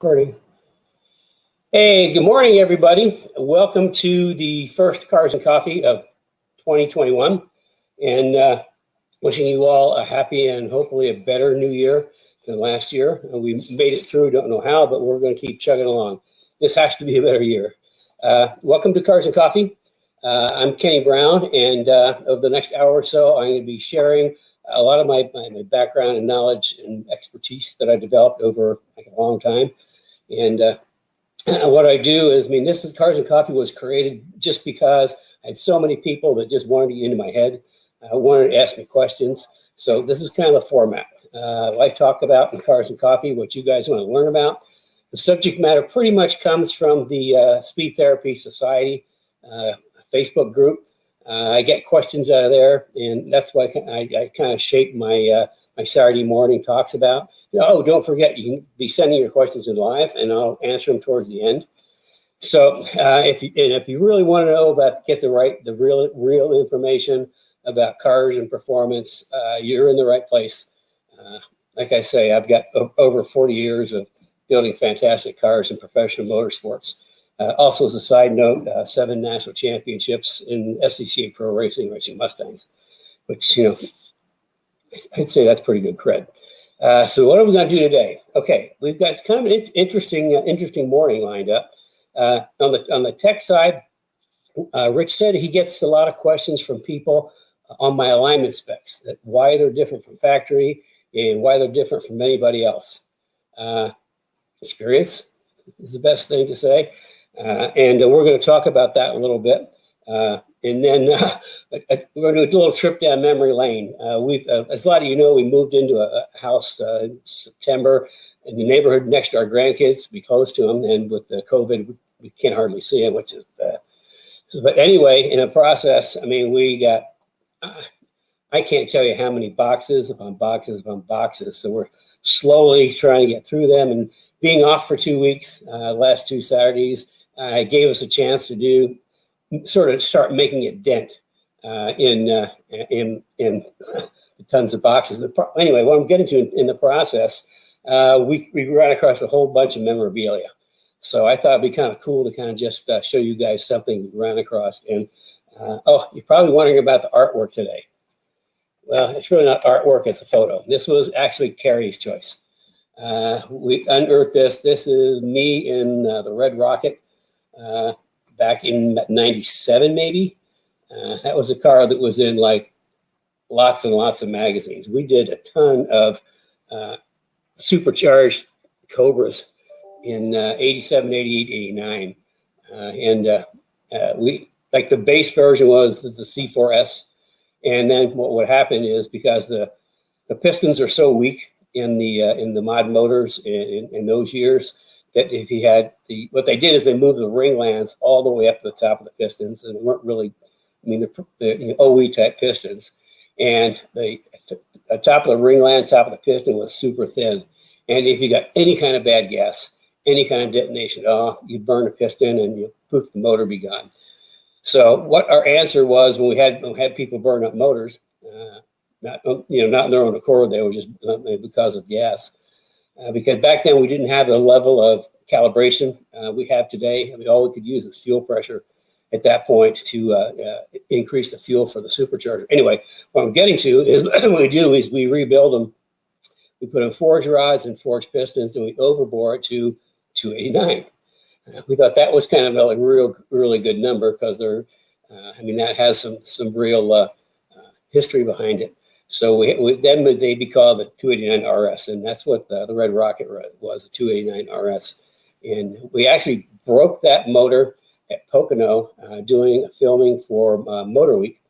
Recording. Hey, good morning, everybody. Welcome to the first Cars and Coffee of 2021, and wishing you all a happy and hopefully a better new year than last year. We made it through, don't know how, but we're going to keep chugging along. This has to be a better year. Welcome to Cars and Coffee. I'm Kenny Brown, and over the next hour or so, I'm going to be sharing a lot of my background and knowledge and expertise that I developed over a long time. And what I do is, this is Cars and Coffee was created just because I had so many people that just wanted to get into my head, wanted to ask me questions. So this is kind of the format. I talk about in Cars and Coffee what you guys want to learn about. The subject matter pretty much comes from the Speed Therapy Society Facebook group. I get questions out of there, and that's why I kind of shape my my Saturday morning talks about. Oh, don't forget, you can be sending your questions in live, and I'll answer them towards the end. So if you really want to know about, get the real information about cars and performance, you're in the right place. Like I say, I've got over 40 years of building fantastic cars in professional motorsports. Also, as a side note, 7 national championships in SCCA Pro Racing Mustangs, which, I'd say that's pretty good cred. So what are we going to do today? Okay, we've got kind of an interesting morning lined up. On the tech side, Rich said he gets a lot of questions from people on my alignment specs, that why they're different from factory and why they're different from anybody else. Experience is the best thing to say. And we're going to talk about that a little bit. And then we're going to do a little trip down memory lane. As a lot of you know, we moved into a house in September in the neighborhood next to our grandkids, to be close to them. And with the COVID, we can't hardly see them, which is but anyway, in the process, we got, I can't tell you how many boxes upon boxes upon boxes. So we're slowly trying to get through them. And being off for 2 weeks, last 2 Saturdays, gave us a chance to do sort of start making a dent in tons of boxes. Anyway, what I'm getting to in the process, we ran across a whole bunch of memorabilia. So I thought it'd be kind of cool to kind of just show you guys something we ran across. And you're probably wondering about the artwork today. Well, it's really not artwork, it's a photo. This was actually Carrie's choice. We unearthed this. This is me in the Red Rocket back in 97, maybe. That was a car that was in like lots and lots of magazines. We did a ton of supercharged Cobras in 87, 88, 89. And we, like, the base version was the C4S. And then what would happen is, because the pistons are so weak in the mod motors in those years, that if you had what they did is they moved the ring lands all the way up to the top of the pistons, and they weren't really, the OE type pistons, and the top of the ring land, top of the piston was super thin, and if you got any kind of bad gas, any kind of detonation, you burn a piston and you poof, the motor be gone. So what our answer was, when we had people burn up motors, not in their own accord, they were just because of gas. Because back then we didn't have the level of calibration we have today. All we could use is fuel pressure at that point to increase the fuel for the supercharger. Anyway, what I'm getting to is what we do is we rebuild them. We put in forged rods and forged pistons, and we overbore it to 289. We thought that was kind of a really good number, because they're, that has some real history behind it. So then they'd be called the 289 RS, and that's what the Red Rocket was, a 289 RS. And we actually broke that motor at Pocono doing filming for Motor Week.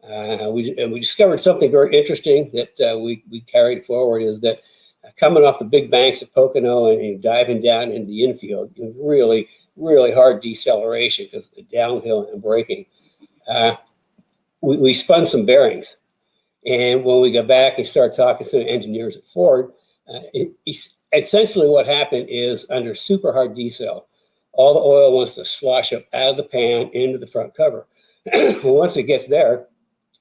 We discovered something very interesting that we carried forward, is that coming off the big banks at Pocono and diving down in the infield, really, really hard deceleration because of the downhill and braking. We spun some bearings. And when we got back and started talking to the engineers at Ford, essentially what happened is, under super hard decel, all the oil wants to slosh up out of the pan into the front cover. Well, once it gets there,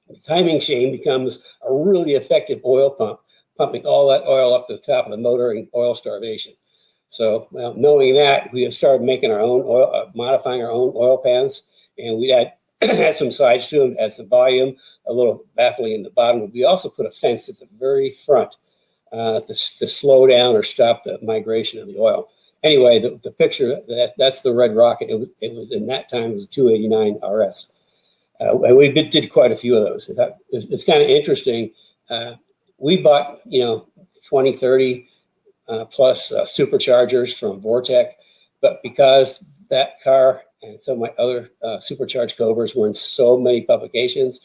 the timing chain becomes a really effective oil pump, pumping all that oil up to the top of the motor and oil starvation. So knowing that, we have started making our own oil, modifying our own oil pans, and we had had some sides to them, add some volume, a little baffling in the bottom. But we also put a fence at the very front to slow down or stop the migration of the oil. Anyway, the picture, that's the Red Rocket. It was in that time, it was a 289 RS. And we did quite a few of those. It's kind of interesting. We bought, 20, 30 plus superchargers from Vortec, but because that car and some of my other supercharged Cobras were in so many publications,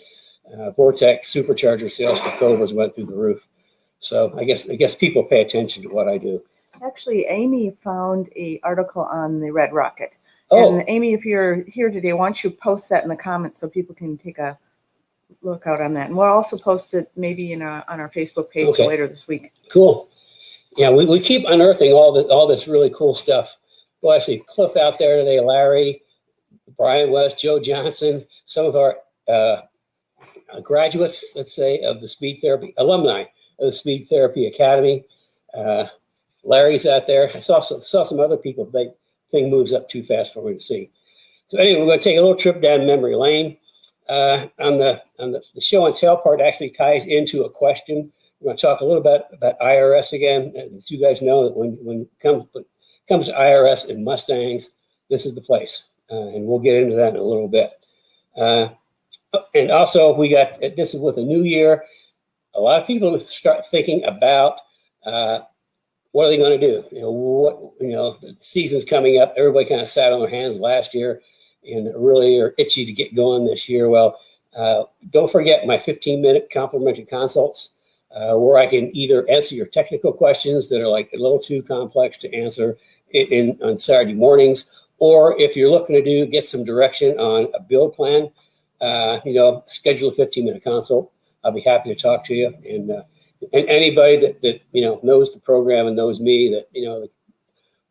Vortec supercharger sales for Cobras went through the roof. So I guess people pay attention to what I do. Actually, Amy found an article on the Red Rocket. Oh. And Amy, if you're here today, why don't you post that in the comments so people can take a look out on that. And we'll also post it maybe on our Facebook page later this week. Cool. Yeah, we keep unearthing all this really cool stuff. Well, I see Cliff out there today, Larry, Brian West, Joe Johnson, some of our graduates, let's say, of the Speed Therapy, alumni of the Speed Therapy Academy. Larry's out there. I saw some other people. The thing moves up too fast for me to see. So anyway, we're going to take a little trip down memory lane. On the show and tell part actually ties into a question. We're going to talk a little bit about IRS again. As you guys know, that when it comes to IRS and Mustangs, this is the place. And we'll get into that in a little bit. And also, we got, this is with a new year, a lot of people start thinking about what are they going to do? The season's coming up. Everybody kind of sat on their hands last year and really are itchy to get going this year. Well, don't forget my 15-minute complimentary consults where I can either answer your technical questions that are like a little too complex to answer on Saturday mornings, or if you're looking to get some direction on a build plan, schedule a 15-minute consult. I'll be happy to talk to you. And anybody that knows the program and knows me, that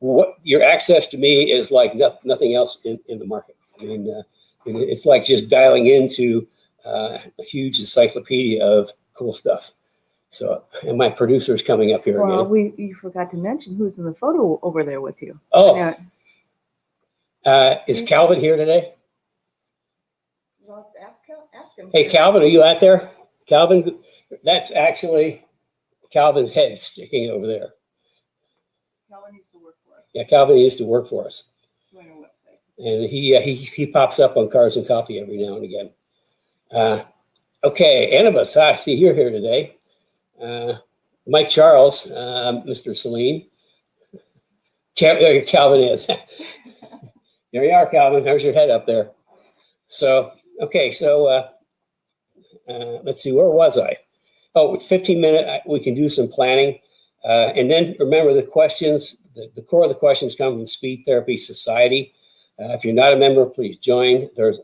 what your access to me is like nothing else in the market. I mean, it's like just dialing into a huge encyclopedia of cool stuff. So, and my producer's coming up here again. Well, you forgot to mention who's in the photo over there with you. Oh, is Calvin here today? Well, ask him. Hey, Calvin, are you out there? Calvin, that's actually Calvin's head sticking over there. Calvin used to work for us. Yeah, Calvin used to work for us. And he pops up on Cars and Coffee every now and again. Okay, Annabus, I see you're here today. Mike Charles, Mr. Celine. Calvin is. There you are, Calvin. There's your head up there. So, okay, so let's see, where was I? Oh, 15-minute, we can do some planning. And then remember the questions, the core of the questions come from Speed Therapy Society. If you're not a member, please join. There's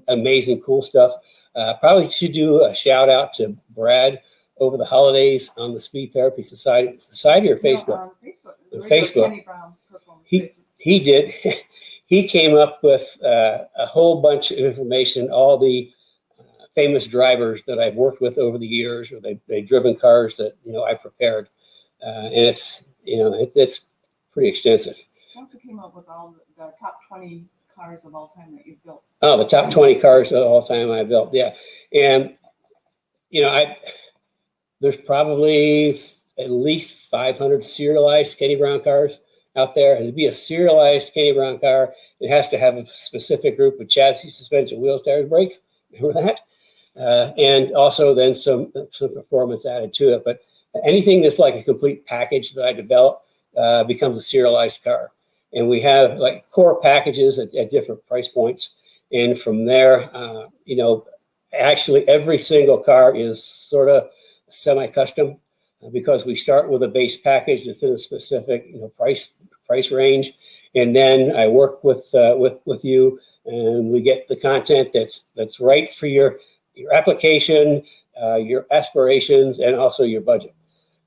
amazing, cool stuff. Probably should do a shout out to Brad over the holidays on the Speed Therapy Society or Facebook? No, Facebook. He did. He came up with a whole bunch of information, all the famous drivers that I've worked with over the years, or they've driven cars that I prepared, and it's pretty extensive. He also came up with all the top 20 cars of all time that you've built. Oh, the top 20 cars of all time I built, yeah. And there's probably at least 500 serialized Kenny Brown cars out there. And to be a serialized Kenny Brown car, it has to have a specific group of chassis, suspension, wheels, tires, brakes. Remember that? And also then some performance added to it. But anything that's like a complete package that I develop becomes a serialized car. And we have like core packages at different price points. And from there, actually every single car is sort of semi-custom because we start with a base package that's in a specific price range. And then I work with you and we get the content that's right for your application, your aspirations, and also your budget.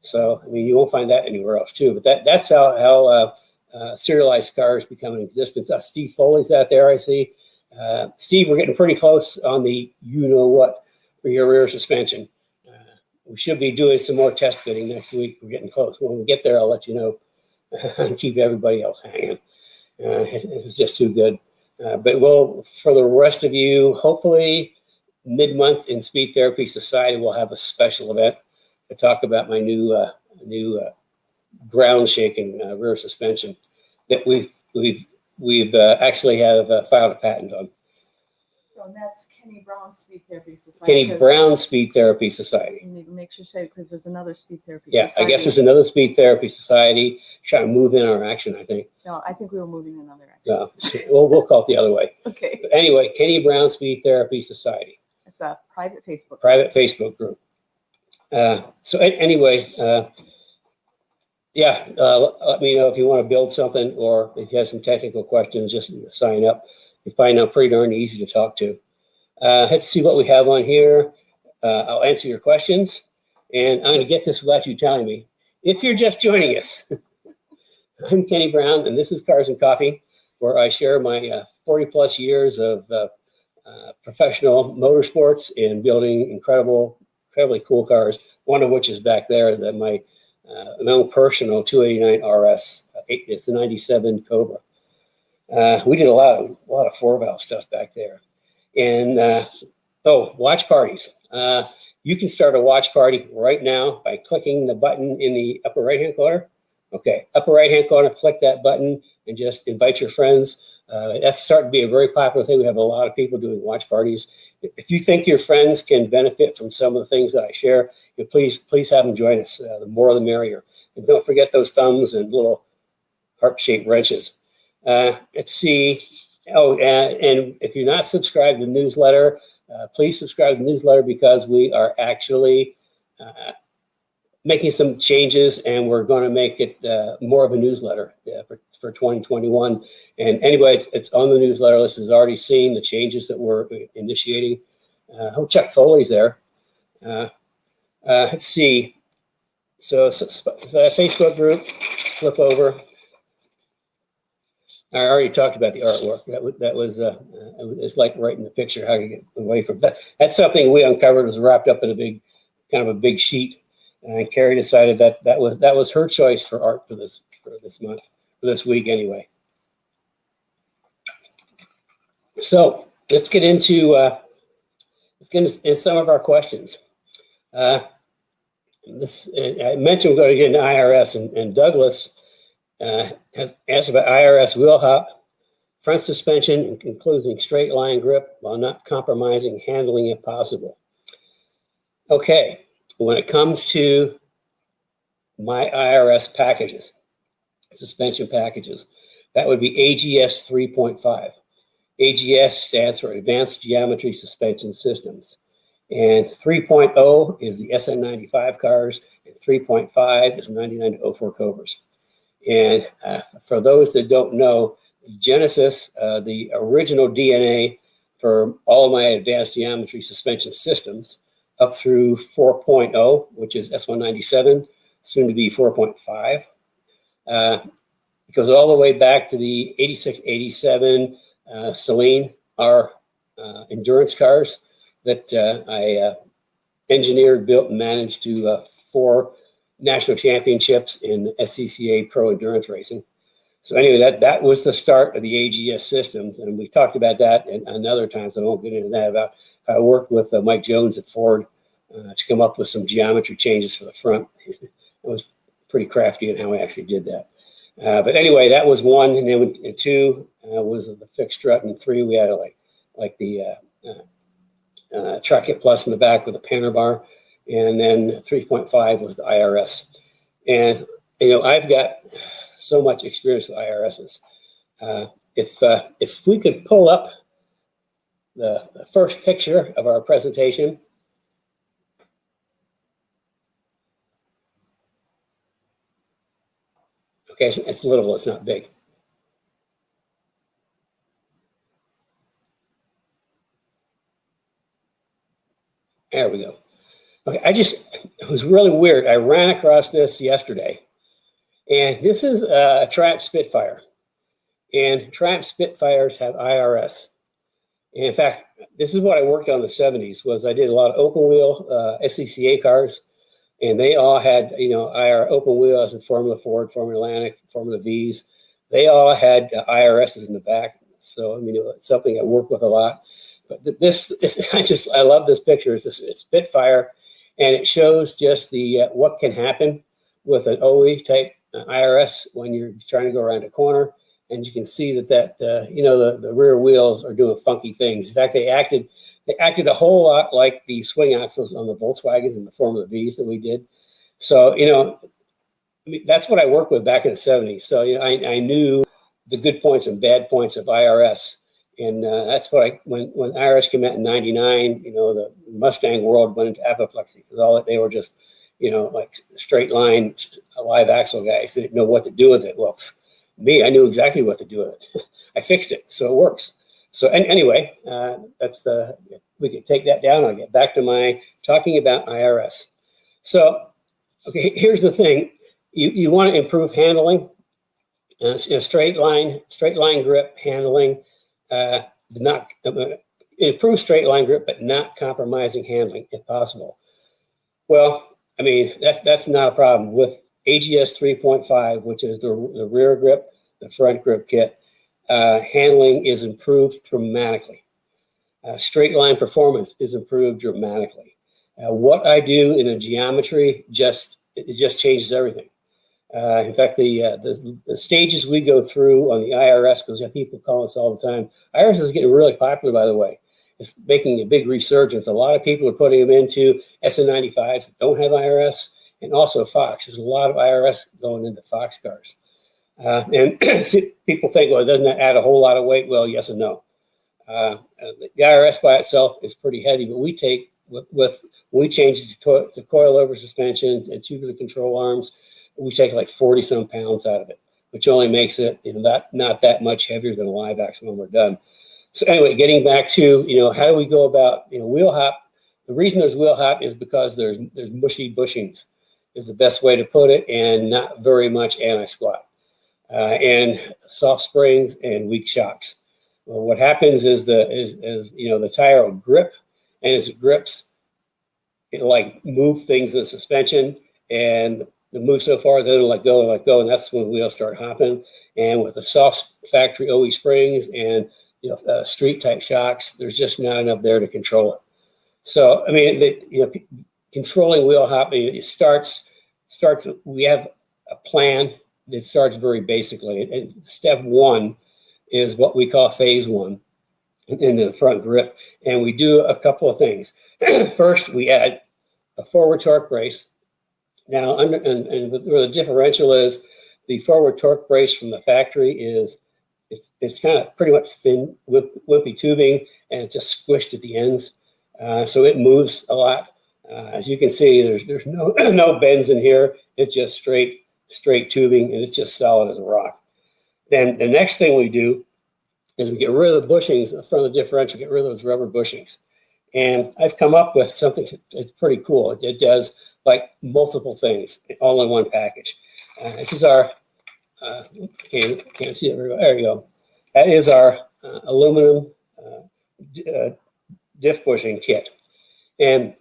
So, I mean, you won't find that anywhere else too, but that's how serialized cars become in existence. Steve Foley's out there, I see. Steve, we're getting pretty close on the you-know-what for your rear suspension. We should be doing some more test fitting next week. We're getting close. When we get there, I'll let you know. and keep everybody else hanging. It's just too good. But we'll, for the rest of you, hopefully mid-month in Speed Therapy Society, we'll have a special event to talk about my new ground shaking rear suspension that we've actually have filed a patent on. So that's Kenny Brown Speed Therapy Society. Kenny Brown Speed Therapy Society. You need to make sure to say, because there's another Speed Therapy Yeah, Society. I guess there's another Speed Therapy Society trying to move in our action, I think. No, I think we were moving another action. No, we'll call it the other way. Okay. But anyway, Kenny Brown Speed Therapy Society. It's a private Facebook. Private Facebook group. Anyway, let me know if you want to build something or if you have some technical questions, just sign up. You find out pretty darn easy to talk to. Let's see what we have on here. I'll answer your questions, and I'm going to get this without you telling me. If you're just joining us, I'm Kenny Brown, and this is Cars and Coffee, where I share my 40 plus years of professional motorsports and building incredibly cool cars. One of which is back there, that my own personal 289 RS. It's a '97 Cobra. We did a lot of 4-valve stuff back there. And watch parties. You can start a watch party right now by clicking the button in the upper right-hand corner. Okay, upper right-hand corner, click that button and just invite your friends. That's starting to be a very popular thing. We have a lot of people doing watch parties. If you think your friends can benefit from some of the things that I share, please have them join us. The more the merrier. And don't forget those thumbs and little heart-shaped wrenches. Let's see. And if you're not subscribed to the newsletter, please subscribe to the newsletter, because we are actually making some changes, and we're going to make it more of a newsletter for 2021. And anyway, it's on the newsletter list. Has already seen the changes that we're initiating. Chuck Foley's there. Let's see. So Facebook group, flip over. I already talked about the artwork. That was it's like writing the picture. How to get away from that. That's something we uncovered. Was wrapped up in a big sheet. And Carrie decided that was her choice for art for this month, for this week anyway. So let's get into some of our questions. I mentioned we're going to get into IRS, and Douglas has asked about IRS wheel hop, front suspension, including straight line grip while not compromising handling if possible. Okay. When it comes to my IRS packages, suspension packages, that would be AGS 3.5. AGS stands for Advanced Geometry Suspension Systems. And 3.0 is the SN95 cars, and 3.5 is 99-04 Cobras. And for those that don't know, Genesis, the original DNA for all of my advanced geometry suspension systems, up through 4.0, which is S197, soon to be 4.5. It goes all the way back to the 86, 87 Celine, our endurance cars that I engineered, built, and managed to 4 national championships in SCCA Pro Endurance Racing. So anyway, that was the start of the AGS systems, and we talked about that and other times. I won't get into that, about how I worked with Mike Jones at Ford to come up with some geometry changes for the front. It was pretty crafty in how I actually did that. But anyway, that was 1, and then 2 was the fixed strut, and 3 we had like the Track It Plus in the back with a panner bar, and then 3.5 was the IRS. And I've got so much experience with IRSs. If we could pull up the first picture of our presentation. Okay, it's little, it's not big. There we go. Okay, it was really weird. I ran across this yesterday, and this is a Triumph Spitfire. And Triumph Spitfires have IRS. And in fact, this is what I worked on in the 70s, was I did a lot of open wheel SCCA cars, and they all had, IR open wheels and Formula Ford, Formula Atlantic, Formula V's. They all had IRSs in the back. So, I mean, it's something I work with a lot. But I love this picture. It's Spitfire, and it shows just the what can happen with an OE type IRS when you're trying to go around a corner. And you can see that the rear wheels are doing funky things. In fact, they acted a whole lot like the swing axles on the Volkswagens and the Formula V's that we did. So, I mean, that's what I worked with back in the 70s. So, I knew the good points and bad points of IRS. And that's what when IRS came out in 99, the Mustang world went into apoplexy because they were just, like straight line, live axle guys. They didn't know what to do with it. Well, me, I knew exactly what to do with it. I fixed it, so it works. So anyway, we can take that down. I'll get back to my talking about IRS. So, okay, here's the thing. You want to improve handling, straight line grip handling, not improve straight line grip, but not compromising handling if possible. Well, I mean, that's not a problem with AGS 3.5, which is the rear grip, the front grip kit. Handling is improved dramatically. Straight line performance is improved dramatically. What I do in a geometry just changes everything. In fact, the stages we go through on the IRS, because people call us all the time. IRS is getting really popular, by the way. It's making a big resurgence. A lot of people are putting them into SN95s that don't have IRS, and also Fox. There's a lot of IRS going into Fox cars. And people think, well, doesn't that add a whole lot of weight? Well, yes and no. The IRS by itself is pretty heavy, but we take when we change it to coilover suspension and tubular control arms, we take like 40 some pounds out of it, which only makes it not that much heavier than a live axle when we're done. So anyway, getting back to how do we go about wheel hop? The reason there's wheel hop is because there's mushy bushings is the best way to put it, and not very much anti-squat, and soft springs and weak shocks. Well, what happens is the tire will grip, and as it grips, it'll like move things in the suspension, and it moves so far that it'll let go, and that's when wheels start hopping. And with the soft factory OE springs and street type shocks, there's just not enough there to control it. So I mean, controlling wheel hopping, it starts. We have a plan that starts very basically. And step one is what we call phase one in the front grip, and we do a couple of things. First, we add a forward torque brace. Now, where the differential is, the forward torque brace from the factory is it's kind of pretty much thin, wimpy tubing, and it's just squished at the ends, so it moves a lot. As you can see, there's no bends in here. It's just straight tubing, and it's just solid as a rock. Then the next thing we do is we get rid of the bushings from the differential, get rid of those rubber bushings. And I've come up with something that's pretty cool. It does like multiple things all in one package. This is our, can't see it very well. There you go. That is our aluminum diff bushing kit. And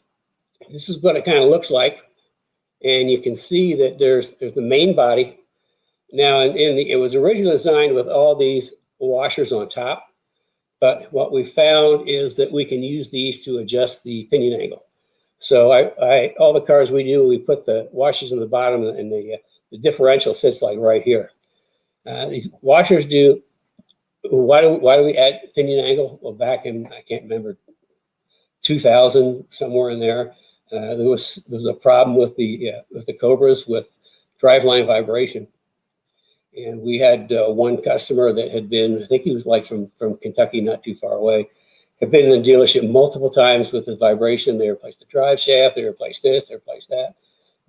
this is what it kind of looks like. And you can see that there's the main body. Now, it was originally designed with all these washers on top. But what we found is that we can use these to adjust the pinion angle. So all the cars we do, we put the washers in the bottom, and the differential sits like right here. These washers do. Why do we add pinion angle? Well, back in, I can't remember, 2000, somewhere in there, there was a problem with the Cobras with driveline vibration. And we had one customer that had been, I think he was like from Kentucky, not too far away, had been in the dealership multiple times with the vibration. They replaced the drive shaft, they replaced this, they replaced that.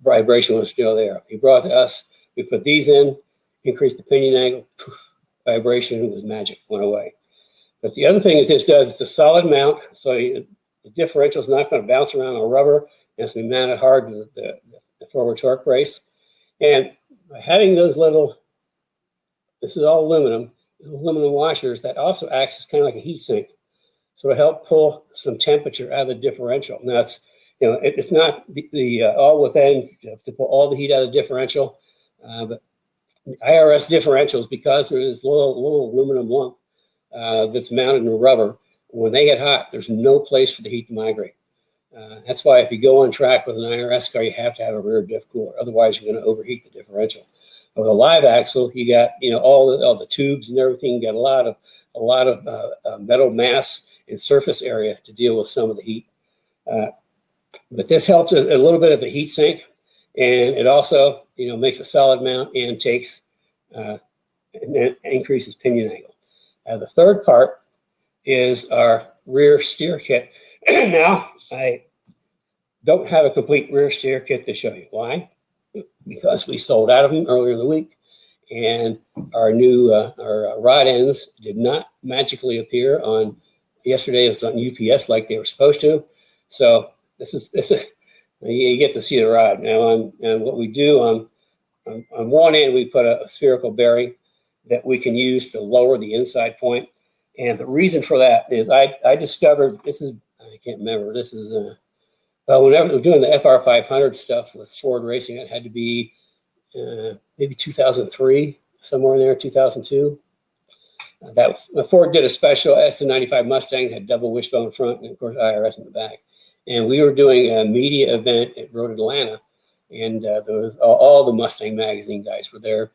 Vibration was still there. He brought it to us, we put these in, increased the pinion angle, poof, vibration was magic, went away. But the other thing that this does, it's a solid mount, so the differential is not going to bounce around on rubber. It's going to be mounted hard with the forward torque brace. And by having those little, this is all aluminum washers, that also acts as kind of like a heat sink. So to help pull some temperature out of the differential. Now it's not the all within to pull all the heat out of the differential, but IRS differentials, because there is little aluminum lump that's mounted in rubber. When they get hot, there's no place for the heat to migrate. That's why if you go on track with an IRS car, you have to have a rear diff cooler. Otherwise, you're going to overheat the differential. With a live axle, you got all the tubes and everything. You got a lot of metal mass and surface area to deal with some of the heat. But this helps a little bit of the heat sink, and it also makes a solid mount and takes and increases pinion angle. The third part is our rear steer kit. Now, I don't have a complete rear steer kit to show you. Why? Because we sold out of them earlier in the week, and our new our rod ends did not magically appear on yesterday. It was on UPS like they were supposed to. So this is you get to see the rod now. And what we do on one end, we put a spherical bearing that we can use to lower the inside point. And the reason for that is I discovered, I can't remember, this is whenever we're doing the FR 500 stuff with Ford Racing, it had to be maybe 2003, somewhere in there, 2002. Ford did a special S95 Mustang, had double wishbone front, and of course IRS in the back. And we were doing a media event at Road Atlanta, and there was all the Mustang magazine guys were there.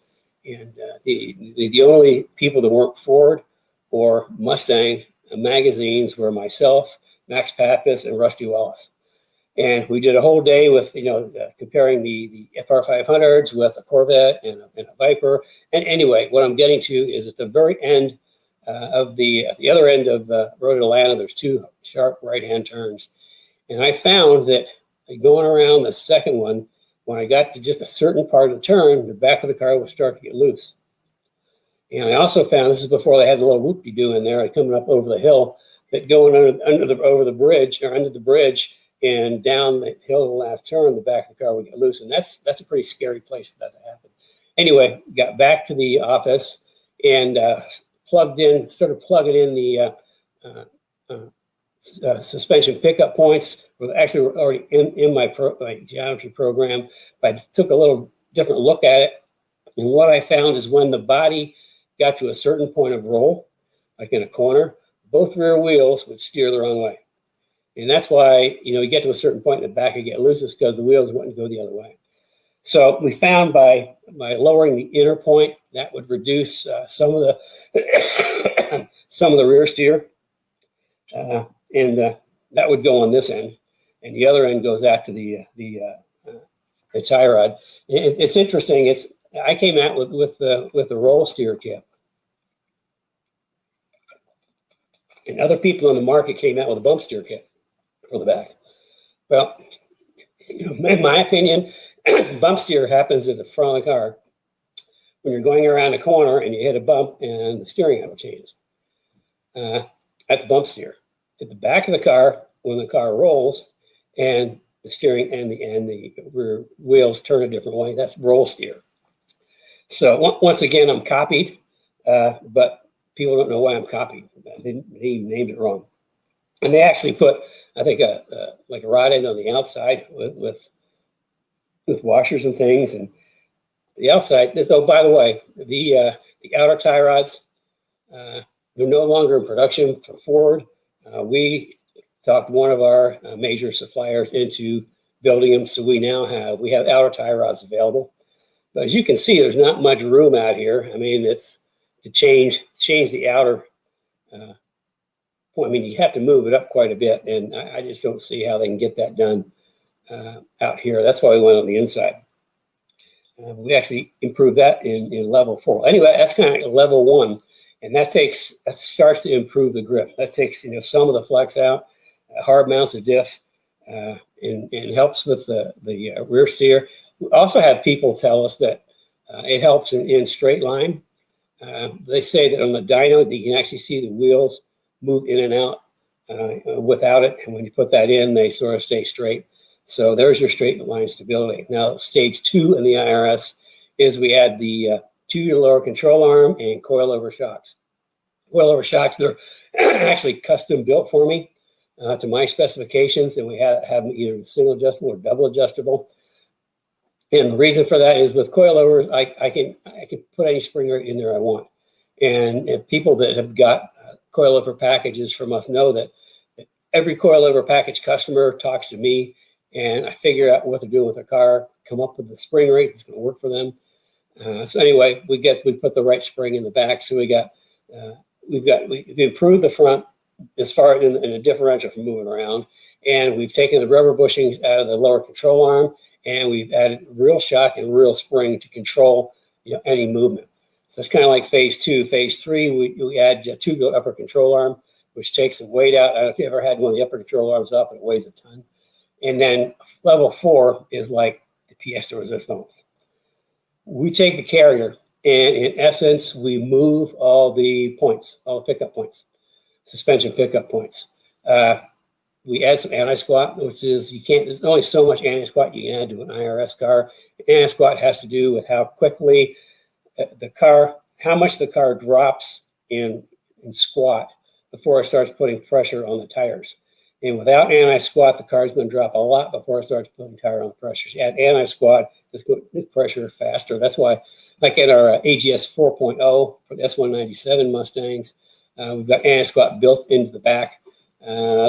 And the only people that weren't Ford or Mustang magazines were myself, Max Pappas, and Rusty Wallace. And we did a whole day with, comparing the FR 500s with a Corvette and a Viper. And anyway, what I'm getting to is at the very end at the other end of Road Atlanta, there's two sharp right-hand turns. And I found that going around the second one, when I got to just a certain part of the turn, the back of the car would start to get loose. And I also found, this is before they had a little whoop-de-doo in there, coming up over the hill, that going over the bridge or under the bridge and down the hill the last turn, the back of the car would get loose. And that's a pretty scary place for that to happen. Anyway, got back to the office and started plugging in the suspension pickup points. Were actually already in my geometry program, but I took a little different look at it. And what I found is when the body got to a certain point of roll, like in a corner, both rear wheels would steer the wrong way. And that's why, you get to a certain point in the back, you get loose, is because the wheels wouldn't go the other way. So we found by lowering the inner point, that would reduce some of the rear steer, and that would go on this end, and the other end goes out to the tie rod. It's interesting. I came out with the roll steer kit, and other people in the market came out with a bump steer kit for the back. Well, in my opinion, bump steer happens at the front of the car when you're going around a corner and you hit a bump and the steering wheel changes. That's bump steer. At the back of the car, when the car rolls and the steering and the rear wheels turn a different way, that's roll steer. So once again, I'm copied, but people don't know why I'm copied. They named it wrong. And they actually put, I think, like a rod end on the outside with washers and things. And the outside, oh, by the way, the outer tie rods, they're no longer in production for Ford. We talked one of our major suppliers into building them, so we have outer tie rods available. But as you can see, there's not much room out here. I mean, it's to change the outer point. I mean, you have to move it up quite a bit, and I just don't see how they can get that done out here. That's why we went on the inside. We actually improved that in level 4. Anyway, that's kind of level 1, and that starts to improve the grip. That takes some of the flex out, hard mounts a diff, and helps with the rear steer. We also have people tell us that it helps in straight line. They say that on the dyno, you can actually see the wheels move in and out without it. And when you put that in, they sort of stay straight. So there's your straight line stability. Now, stage 2 in the IRS is we add the 2 lower control arm and coilover shocks. Coilover shocks, they're actually custom built for me. to my specifications, and we have them either single adjustable or double adjustable. And the reason for that is with coilovers, I can put any spring rate in there I want. And people that have got coilover packages from us know that every coilover package customer talks to me, and I figure out what they're doing with their car, come up with the spring rate that's going to work for them. So anyway, we put the right spring in the back. So we've improved the front as far in a differential for moving around, and we've taken the rubber bushings out of the lower control arm, and we've added real shock and real spring to control any movement. So it's kind of like phase 2. Phase 3, we add a 2 upper control arm, which takes the weight out. I don't know if you ever had one of the upper control arms up, it weighs a ton. And then level 4 is like the pièce de résistance. We take the carrier, and in essence, we move all the points, all the pickup points, suspension pickup points. We add some anti-squat, which is there's only so much anti-squat you can add to an IRS car. Anti-squat has to do with how quickly how much the car drops in squat before it starts putting pressure on the tires. And without anti-squat, the car is going to drop a lot before it starts putting tire on pressure. So add anti-squat, it's going to pressure faster. That's why, like in our AGS 4.0 for the S197 Mustangs, we've got anti-squat built into the back,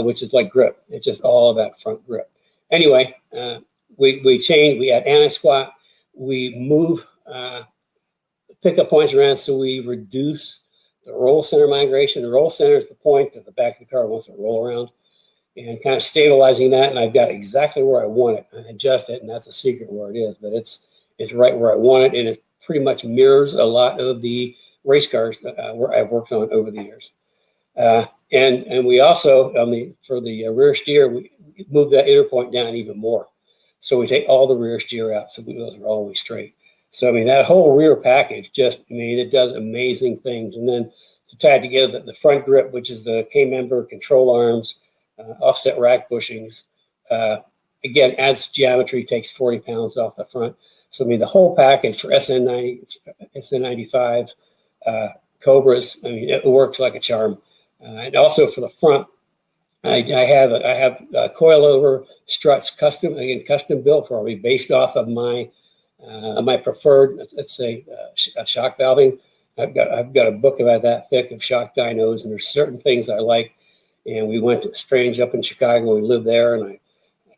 which is like grip. It's just all about front grip. Anyway, we add anti-squat, we move pickup points around, so we reduce the roll center migration. The roll center is the point that the back of the car wants to roll around, and kind of stabilizing that. And I've got exactly where I want it. I adjust it, and that's a secret where it is, but it's right where I want it, and it pretty much mirrors a lot of the race cars that I've worked on over the years. And we also, for the rear steer, we move that inner point down even more. So we take all the rear steer out, so those are always straight. So, that whole rear package it does amazing things. And then to tie together the front grip, which is the K-member control arms, offset rack bushings, again, adds geometry, takes 40 pounds off the front. So, the whole package for SN90, SN95, Cobras, it works like a charm. And also for the front, I have coilover struts custom built for me based off of my preferred, let's say, shock valving. I've got a book about that thick of shock dynos, and there's certain things I like. And we went to Strange up in Chicago. We lived there, and I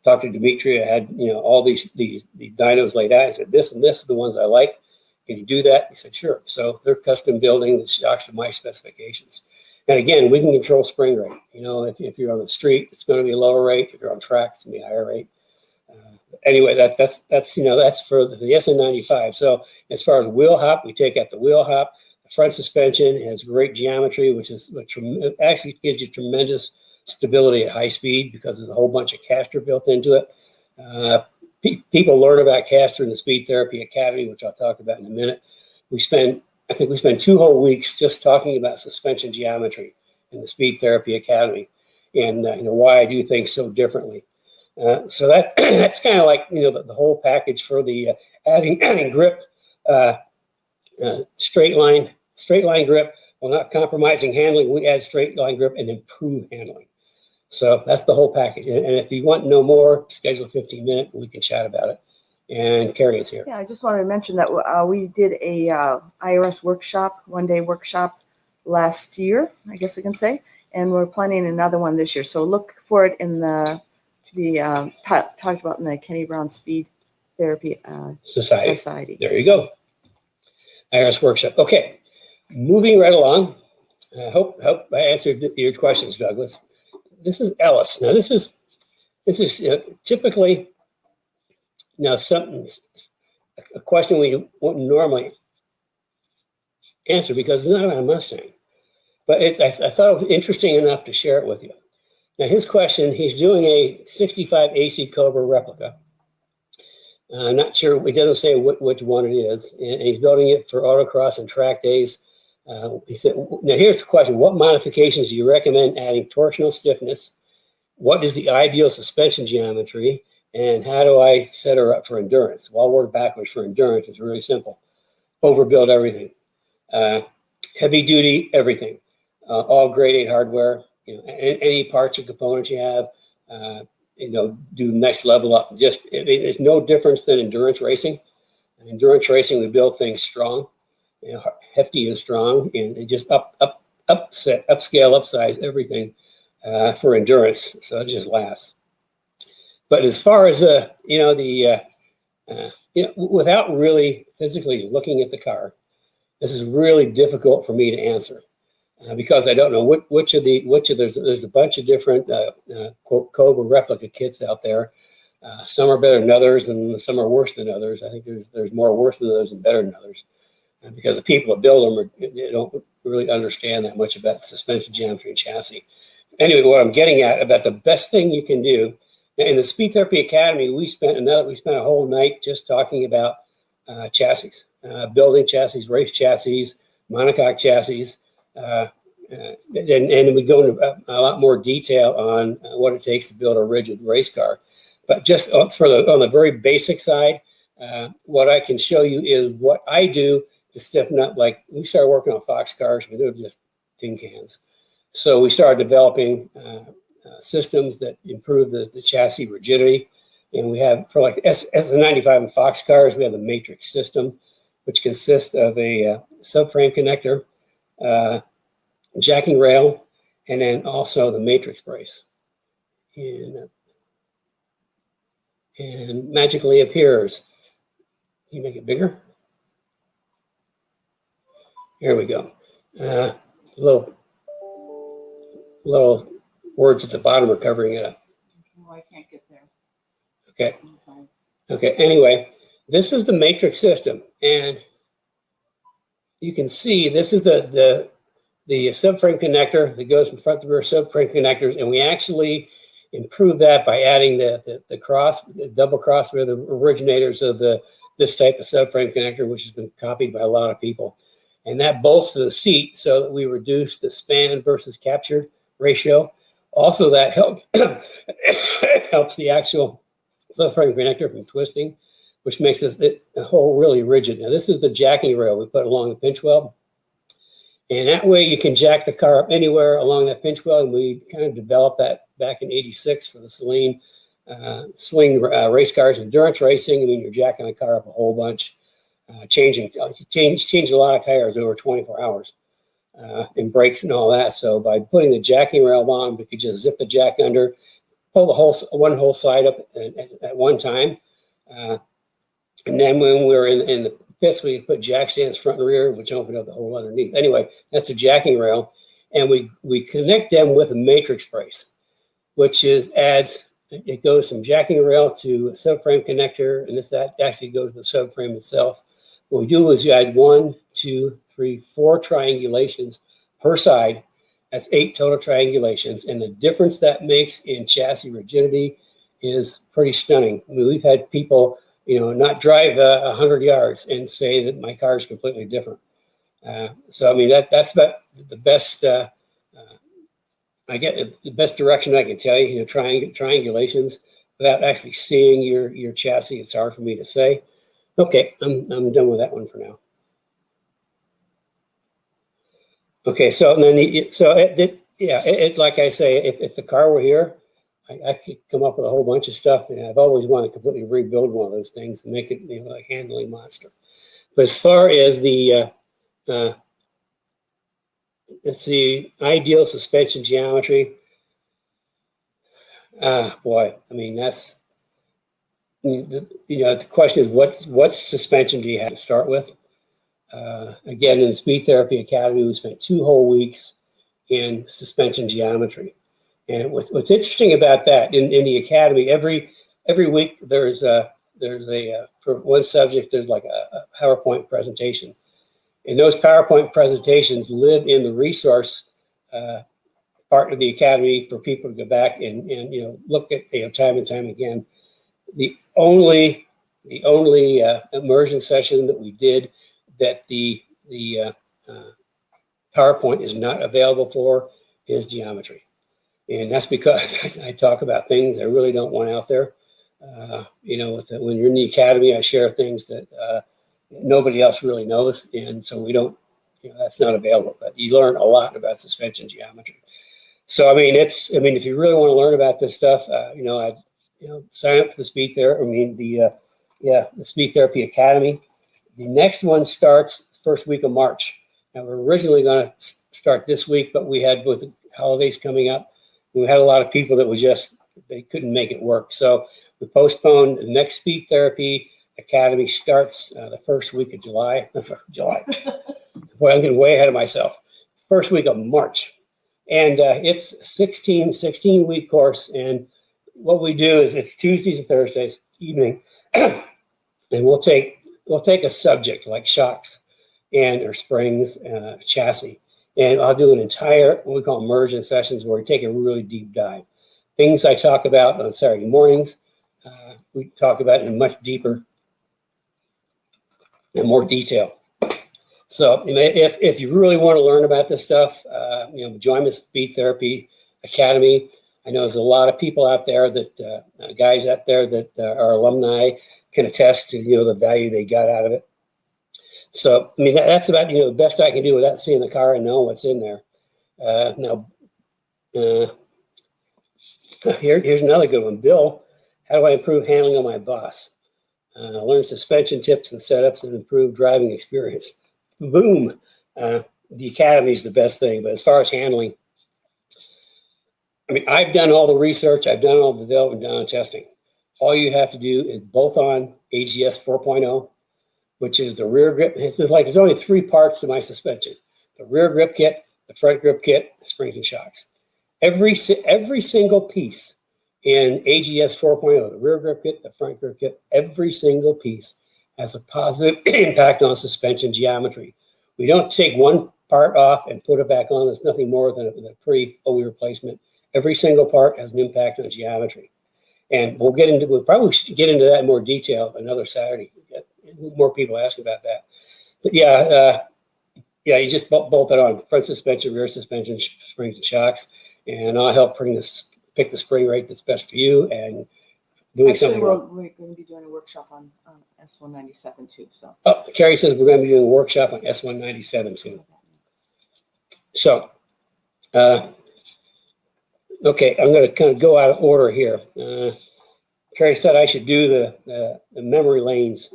talked to Dimitri. I had all these dynos laid out. I said, this and this are the ones I like. Can you do that? He said, sure. So they're custom building the shocks to my specifications. And again, we can control spring rate. If you're on the street, it's going to be a lower rate. If you're on track, it's going to be a higher rate. Anyway, that's for the SN95. So as far as wheel hop, we take out the wheel hop. The front suspension has great geometry, which actually gives you tremendous stability at high speed because there's a whole bunch of caster built into it. People learn about caster in the Speed Therapy Academy, which I'll talk about in a minute. I think we spend 2 whole weeks just talking about suspension geometry in the Speed Therapy Academy, and why I do things so differently. So that's kind of like the whole package for the adding grip, straight line grip while not compromising handling. We add straight line grip and improve handling. So that's the whole package. And if you want to know more, schedule a 15-minute. We can chat about it. And Carrie is here. Yeah, I just wanted to mention that we did a IRS workshop, one-day workshop last year, I guess I can say, and we're planning another one this year. So look for it in to be talked about in the Kenny Brown Speed Therapy Society. There you go. IRS workshop. Okay, moving right along. I hope I answered your questions, Douglas. This is Ellis. Now this is typically. Now, a question we wouldn't normally answer because it's not about a Mustang, but I thought it was interesting enough to share it with you. Now, his question, he's doing a 65 AC Cobra replica. I'm not sure, it doesn't say which one it is, and he's building it for autocross and track days. He said, now here's the question, what modifications do you recommend adding torsional stiffness? What is the ideal suspension geometry? And how do I set her up for endurance? Well, I'll work backwards for endurance. It's really simple. Overbuild everything. Heavy duty, everything. All grade 8 hardware. any parts or components you have, do next level up. It's no difference than endurance racing. Endurance racing, we build things strong, hefty and strong, and just upscale, upsize everything for endurance. So it just lasts. But as far as without really physically looking at the car, this is really difficult for me to answer because I don't know which of there's a bunch of different quote Cobra replica kits out there. Some are better than others, and some are worse than others. I think there's more worse than others and better than others, because the people that build them they don't really understand that much about suspension geometry and chassis. Anyway, what I'm getting at about the best thing you can do in the Speed Therapy Academy, we spent a whole night just talking about chassis, building chassis, race chassis, monocoque chassis, and we go into a lot more detail on what it takes to build a rigid race car. But just on the very basic side, what I can show you is what I do to stiffen up. Like we started working on Fox cars, but they were just tin cans. So we started developing systems that improve the chassis rigidity. And we have, for like S95 and Fox cars, we have the matrix system, which consists of a subframe connector, jacking rail, and then also the matrix brace. And magically appears. Can you make it bigger? Here we go. Little words at the bottom are covering it up. Oh, I can't get there. Okay. Okay. Anyway, this is the matrix system, and you can see this is the subframe connector that goes from front to rear subframe connectors, and we actually improve that by adding the double cross with the originators of this type of subframe connector, which has been copied by a lot of people. And that bolts to the seat so that we reduce the span versus capture ratio. Also, that helps the actual subframe connector from twisting, which makes the whole really rigid. Now, this is the jacking rail we put along the pinch weld. And that way you can jack the car up anywhere along that pinch weld. And we kind of developed that back in '86 for the Sling race cars, endurance racing. I mean, you're jacking the car up a whole bunch, changed a lot of tires over 24 hours and brakes and all that. So by putting the jacking rail on, we could just zip the jack under, pull the one whole side up at one time. And then when we were in the pits, we put jack stands front and rear, which opened up the whole underneath. Anyway, that's a jacking rail. And we connect them with a matrix brace, which it goes from jacking rail to a subframe connector, and that actually goes to the subframe itself. What we do is you add 1, 2, 3, 4 triangulations per side. That's 8 total triangulations, and the difference that makes in chassis rigidity is pretty stunning. I mean, we've had people, not drive 100 yards and say that my car is completely different. So I mean that's about the best. I get the best direction I can tell you. Triangulations without actually seeing your chassis. It's hard for me to say. Okay, I'm done with that one for now. Okay, so then like I say, if the car were here, I could come up with a whole bunch of stuff, and I've always wanted to completely rebuild one of those things and make it a handling monster. But as far as the it's the ideal suspension geometry. Boy, I mean that's the question is what suspension do you have to start with? Again, in the Speed Therapy Academy, we spent 2 whole weeks in suspension geometry. And what's interesting about that in the academy, every week there's a for one subject there's like a PowerPoint presentation, and those PowerPoint presentations live in the resource part of the academy for people to go back and look at time and time again. The only immersion session that we did that the PowerPoint is not available for is geometry. And that's because I talk about things I really don't want out there. When you're in the academy, I share things that nobody else really knows. And so we don't, that's not available. But you learn a lot about suspension geometry. So, I mean, if you really want to learn about this stuff, sign up for the Speed Therapy, the Speed Therapy Academy. The next one starts first week of March. Now, we're originally going to start this week, but we had with the holidays coming up, we had a lot of people that they couldn't make it work. So we postponed. The next Speed Therapy Academy starts the first week of July. Boy, I'm getting way ahead of myself. First week of March. And it's 16-week course. And what we do is it's Tuesdays and Thursdays evening. And we'll take a subject like shocks or springs, chassis. And I'll do an entire, what we call immersion sessions, where we take a really deep dive. Things I talk about on Saturday mornings, we talk about in much deeper and more detail. So if you really want to learn about this stuff, join the Speed Therapy Academy. I know there's a lot of people out there guys out there that are alumni can attest to, the value they got out of it. So, I mean, that's about, the best I can do without seeing the car and knowing what's in there. Here's another good one. Bill, how do I improve handling on my boss? Learn suspension tips and setups and improve driving experience. Boom. The Academy is the best thing. But as far as handling, I mean, I've done all the research. I've done all the development, done on testing. All you have to do is bolt on AGS 4.0, which is the rear grip. There's only 3 parts to my suspension: the rear grip kit, the front grip kit, the springs and shocks. Every single piece in AGS 4.0, the rear grip kit, the front grip kit, every single piece has a positive impact on suspension geometry. We don't take one part off and put it back on. It's nothing more than a pre-OE replacement. Every single part has an impact on geometry. And we'll probably get into that in more detail another Saturday. More people ask about that. But you just bolt it on: front suspension, rear suspension, springs and shocks. And I'll help pick the spring rate that's best for you and doing something. We're going to be doing a workshop on S197 too. So. Oh, Carrie says we're going to be doing a workshop on S197 too. So, okay, I'm going to kind of go out of order here. Carrie said I should do the memory lanes,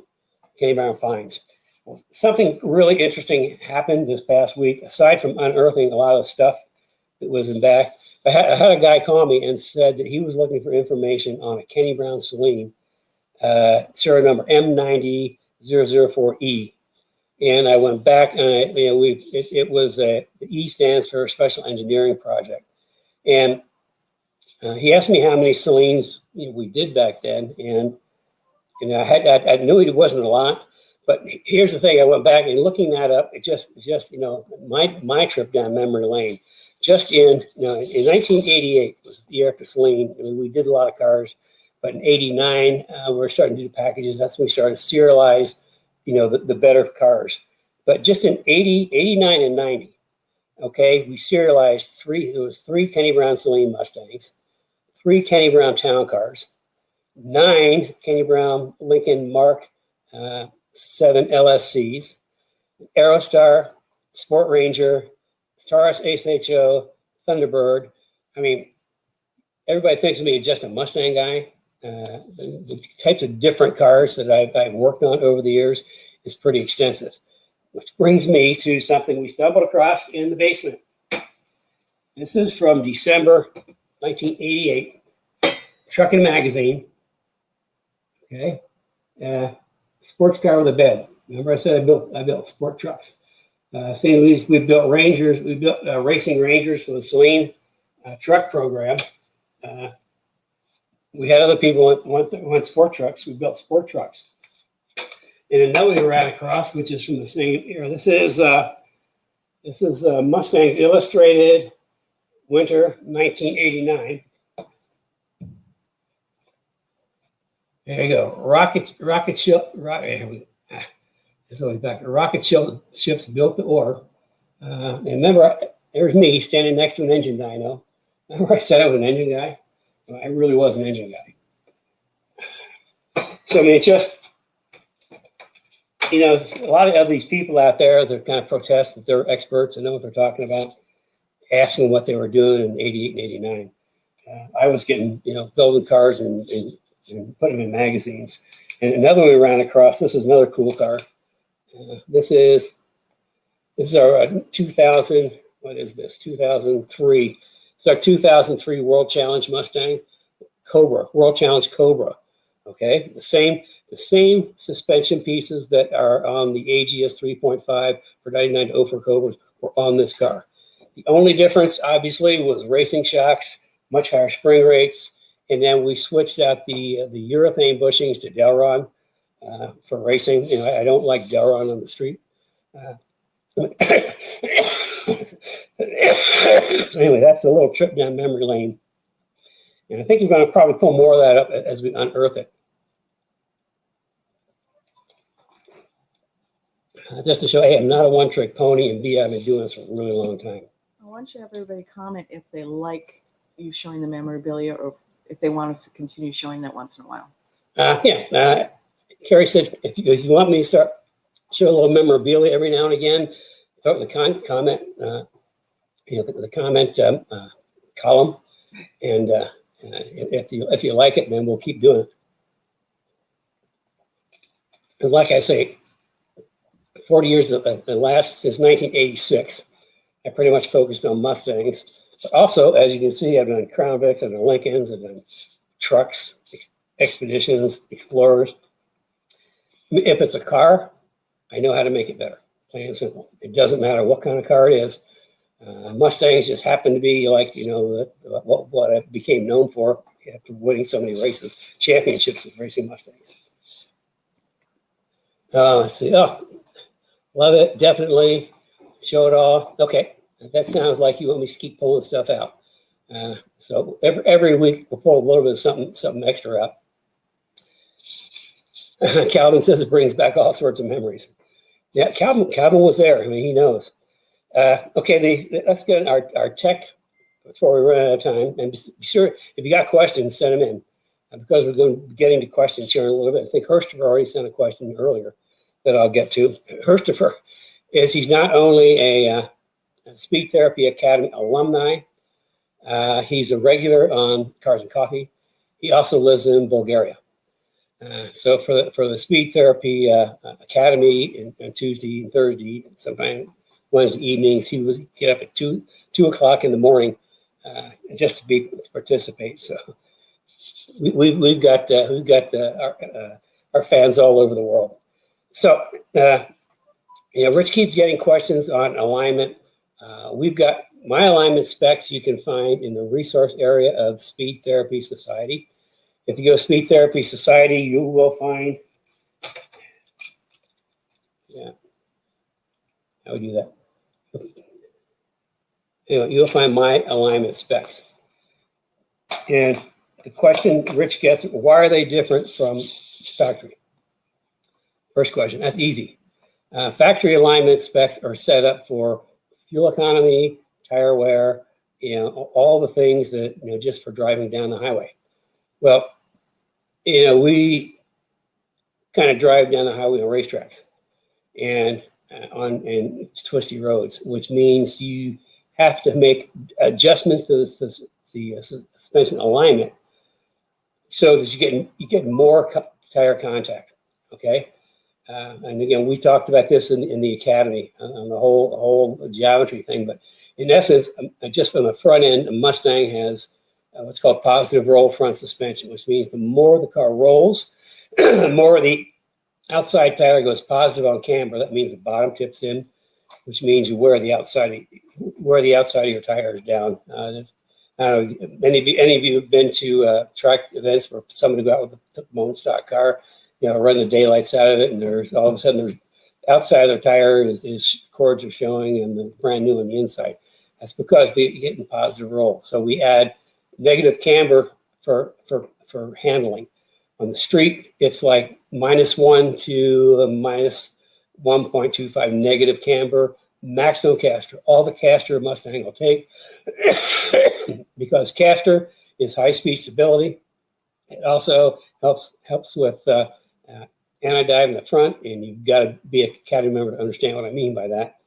Kenny Brown finds. Well, something really interesting happened this past week. Aside from unearthing a lot of stuff that was in back, I had a guy call me and said that he was looking for information on a Kenny Brown Celine, serial number M90-004E. And I went back and the E stands for Special Engineering Project. And he asked me how many Celines we did back then, and I knew it wasn't a lot. But here's the thing: I went back and looking that up. It just my trip down memory lane. Just in 1988 was the year after Celine. I mean, we did a lot of cars, but in '89 we were starting to do packages. That's when we started to serialize, the better cars. But just in 89 and 90, okay, we serialized 3. There was 3 Kenny Brown Celine Mustangs, 3 Kenny Brown Town Cars, 9 Kenny Brown Lincoln Mark 7 LSCs, Aerostar, Sport Ranger, Taurus SHO, Thunderbird. I mean, everybody thinks of me as just a Mustang guy. The types of different cars that I've worked on over the years is pretty extensive. Which brings me to something we stumbled across in the basement. This is from December 1988, Trucking Magazine. Okay, sports car with a bed. Remember I said I built sport trucks. St. Louis, we built Rangers. We built racing Rangers for the Celine truck program. We had other people want sport trucks. We built sport trucks. And another we ran across, which is from the same era. This is Mustang Illustrated, winter 1989. There you go. Rocket ship. It's always back. Rocket ships built to order. And remember, there's me standing next to an engine dyno. Remember I said I was an engine guy? Well, I really was an engine guy. So I mean, it's just, a lot of these people out there that kind of protest that they're experts and know what they're talking about. asking what they were doing in 88 and 89. I was getting, building cars and putting them in magazines. And another one we ran across, this is another cool car. This is our 2000, what is this, 2003. It's our 2003 World Challenge Mustang Cobra, World Challenge Cobra, okay? The same suspension pieces that are on the AGS 3.5 for 99 04 Cobras were on this car. The only difference, obviously, was racing shocks, much higher spring rates, and then we switched out the urethane bushings to Delron for racing. I don't like Delron on the street. So anyway, that's a little trip down memory lane. And I think we're going to probably pull more of that up as we unearth it. Just to show, hey, I'm not a one-trick pony, and B, I've been doing this for a really long time. I want you to have everybody comment if they like you showing the memorabilia or if they want us to continue showing that once in a while. Carrie said, if you want me to start show a little memorabilia every now and again, put in the comment, the comment column, and if you like it, then we'll keep doing it. And like I say, 40 years since 1986, I pretty much focused on Mustangs. But also, as you can see, I've done Crown Vics, I've done Lincolns, I've done trucks, Expeditions, Explorers. If it's a car, I know how to make it better, plain and simple. It doesn't matter what kind of car it is. Mustangs just happen to be like, what I became known for after winning so many races, championships with racing Mustangs. Let's see. Oh, love it. Definitely. Show it all. Okay. That sounds like you want me to keep pulling stuff out. So every week we'll pull a little bit of something extra out. Calvin says it brings back all sorts of memories. Yeah, Calvin was there. I mean, he knows. Okay, let's get our tech before we run out of time. And be sure, if you got questions, send them in. Because we're going to be getting to christians here in a little bit. I think Herstopher already sent a question earlier that I'll get to. Herstopher he's not only a Speed Therapy Academy alumni, he's a regular on Cars and Coffee. He also lives in Bulgaria. So for the Speed Therapy Academy on Tuesday and Thursday, sometimes Wednesday evenings, he would get up at 2 o'clock in the morning just to participate. So we've got our fans all over the world. So Rich keeps getting questions on alignment. We've got my alignment specs you can find in the resource area of Speed Therapy Society. If you go to Speed Therapy Society, you will find, how would you do that? You'll find my alignment specs. And the question Rich gets, why are they different from factory? First question, that's easy. Factory alignment specs are set up for fuel economy, tire wear, all the things that, just for driving down the highway. Well, we kind of drive down the highway on racetracks and on twisty roads, which means you have to make adjustments to the suspension alignment so that you get more tire contact. Okay, and again, we talked about this in the academy on the whole geometry thing. But in essence, just from the front end, a Mustang has what's called positive roll front suspension, which means the more the car rolls, the more the outside tire goes positive on camber. That means the bottom tips in, which means you wear the outside of your tires down. Any of you have been to track events where somebody go out with a bone stock car, run the daylights out of it, and there's all of a sudden there's outside of their tire is cords are showing and the brand new on the inside. That's because they're getting positive roll. So we add negative camber for handling. On the street, it's like -1 to -1.25 negative camber, maximum caster. All the caster a Mustang will take because caster is high-speed stability. It also helps with anti-dive in the front, and you've got to be a academy member to understand what I mean by that.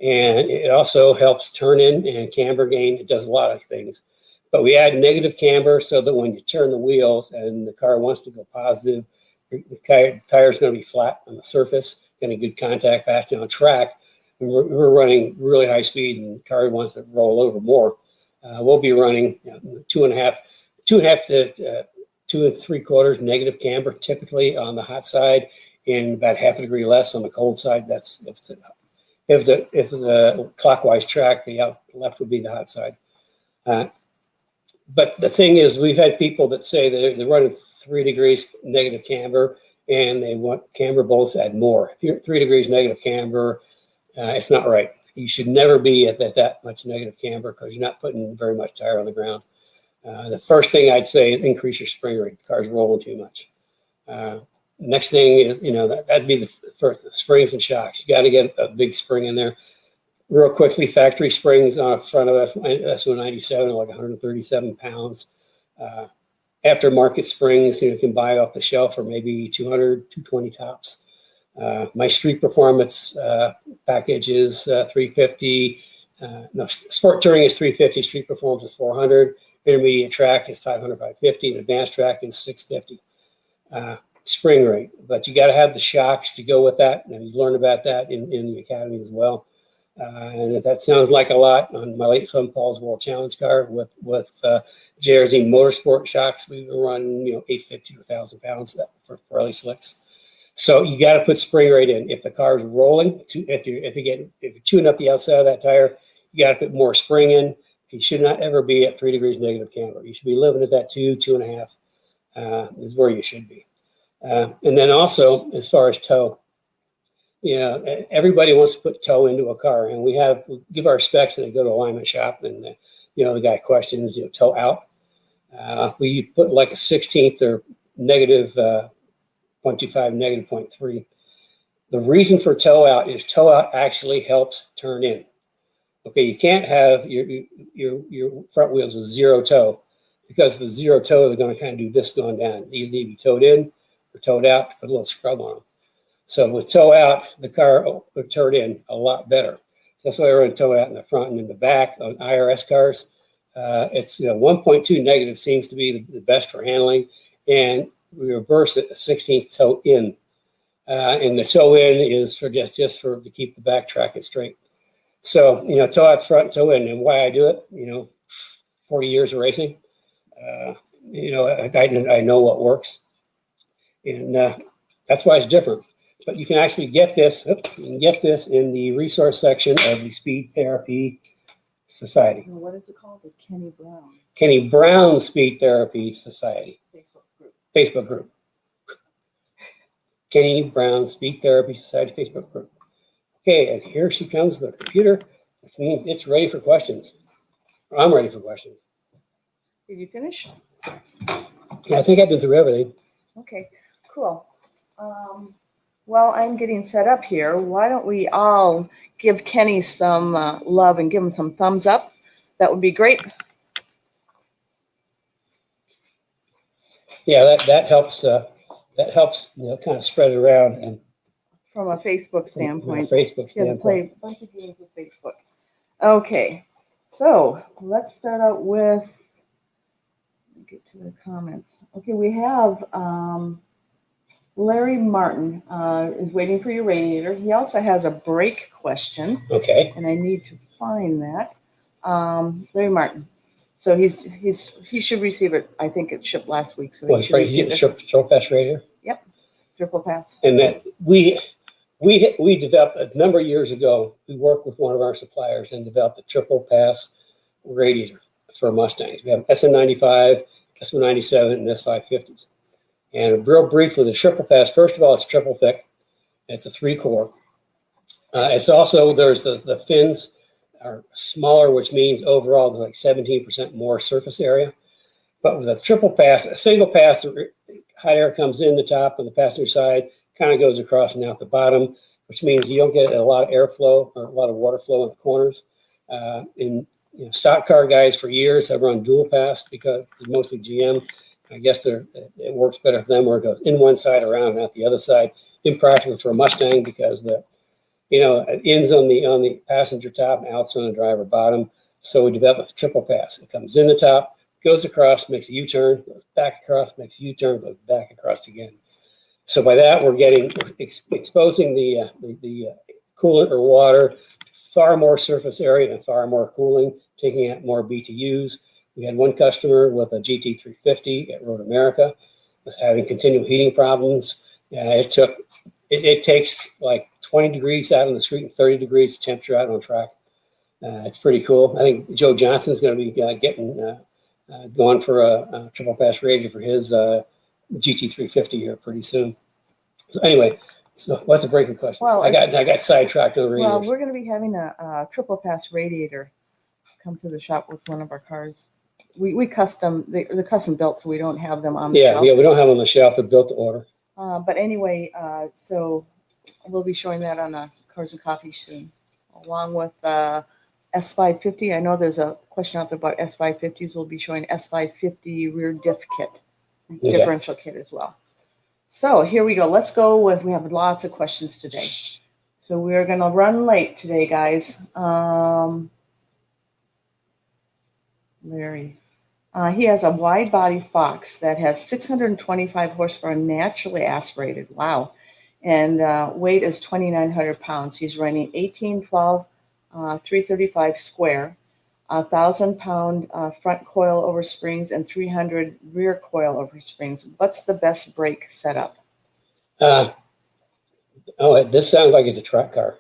And it also helps turn in and camber gain. It does a lot of things. But we add negative camber so that when you turn the wheels and the car wants to go positive, the tire's going to be flat on the surface, getting good contact back on track. We're running really high speed and the car wants to roll over more. We'll be running 2.5 to 2 3/4 negative camber typically on the hot side, and about half a degree less on the cold side. That's if the clockwise track, the left would be the hot side. But the thing is, we've had people that say that they're running 3 degrees negative camber and they want camber bolts to add more. If you're at 3 degrees negative camber, it's not right. You should never be at that much negative camber because you're not putting very much tire on the ground. The first thing I'd say is increase your spring rate. The car's rolling too much. Next thing is, that'd be the first, the springs and shocks. You got to get a big spring in there. Real quickly, factory springs on the front of S197 are like 137 pounds. Aftermarket springs, you can buy off the shelf for maybe 200, 220 tops. My street performance package is 350. No, sport touring is 350. Street performance is 400. Intermediate track is 500, 550. And advanced track is 650. Spring rate, but you got to have the shocks to go with that, and you learn about that in the academy as well. And if that sounds like a lot, on my late son Paul's World Challenge car with JRZ Motorsport shocks, we were running 850 to 1,000 pounds for early slicks. So you got to put spring rate in. If the car is rolling, if you're tuning up the outside of that tire, you got to put more spring in. You should not ever be at 3 degrees negative camber. You should be living at that 2.5 is where you should be. And then also, as far as tow, everybody wants to put tow into a car, and we give our specs and they go to alignment shop, and the guy questions, tow out. We put like a 16th or negative 0.25, negative 0.3. The reason for tow out is tow out actually helps turn in. Okay, you can't have your front wheels with zero tow, because the zero tow, they're going to kind of do this going down. You need to be towed in or towed out to put a little scrub on them. So with tow out, the car would turn in a lot better. So that's why I run tow out in the front and in the back on IRS cars. It's 1.2 negative seems to be the best for handling, and we reverse it a 16th tow in, and the tow in is for just to keep the back tracking straight. So tow out front, tow in, and why I do it, 40 years of racing. I know what works, and that's why it's different. But you can actually get this. You can get this in the resource section of the Speed Therapy Society. What is it called? The Kenny Brown. Kenny Brown Speed Therapy Society. Facebook group. Kenny Brown Speed Therapy Society Facebook group. Okay, and here she comes, the computer, which means it's ready for questions. I'm ready for questions. Did you finish? Yeah, I think I've been through everything. Okay, cool. Well, I'm getting set up here. Why don't we all give Kenny some love and give him some thumbs up? That would be great. Yeah, that helps. That helps, kind of spread it around. And from a Facebook standpoint. From a Facebook standpoint. Yeah, play a bunch of games with Facebook. Okay, so let's start out with. Get to the comments. Okay, we have. Larry Martin is waiting for your radiator. He also has a brake question. Okay. And I need to find that. Larry Martin. So he should receive it. I think it shipped last week. So he should receive it. Triple pass radiator? Yep. Triple pass. And that we developed a number of years ago. We worked with one of our suppliers and developed a triple pass radiator for Mustangs. We have SM95, SM97, and S550s. And real briefly, the triple pass, first of all, it's triple thick. It's a 3-core. It's also, there's the fins are smaller, which means overall there's like 17% more surface area. But with a triple pass, a single pass, the hot air comes in the top on the passenger side, kind of goes across and out the bottom, which means you don't get a lot of airflow or a lot of water flow in the corners. Stock car guys for years have run dual pass because it's mostly GM. I guess it works better for them where it goes in one side, around, and out the other side. Impractical for a Mustang because ends on the passenger top and outs on the driver bottom. So we developed a triple pass. It comes in the top, goes across, makes a U-turn, goes back across, makes a U-turn, goes back across again. So by that, we're exposing the coolant or water to far more surface area and far more cooling, taking out more BTUs. We had one customer with a GT350 at Road America was having continual heating problems. It takes like 20 degrees out on the street and 30 degrees temperature out on track. It's pretty cool. I think Joe Johnson's going to be going for a triple pass radiator for his GT350 here pretty soon. So anyway, what's the breaking question? Well, I got sidetracked on radiators. Well, we're going to be having a triple pass radiator come to the shop with one of our cars. They're custom built, so we don't have them on the shelf. Yeah, we don't have them on the shelf. They're built to order. But anyway, so we'll be showing that on Cars and Coffee soon, along with S550. I know there's a question out there about S550s. We'll be showing S550 rear diff kit, differential kit as well. So here we go. Let's go we have lots of questions today. So we're going to run late today, guys. Larry. He has a wide body Fox that has 625 horsepower naturally aspirated. Wow. And weight is 2,900 pounds. He's running 1812 335 square, 1,000-pound front coil over springs, and 300 rear coil over springs. What's the best brake setup? This sounds like it's a track car.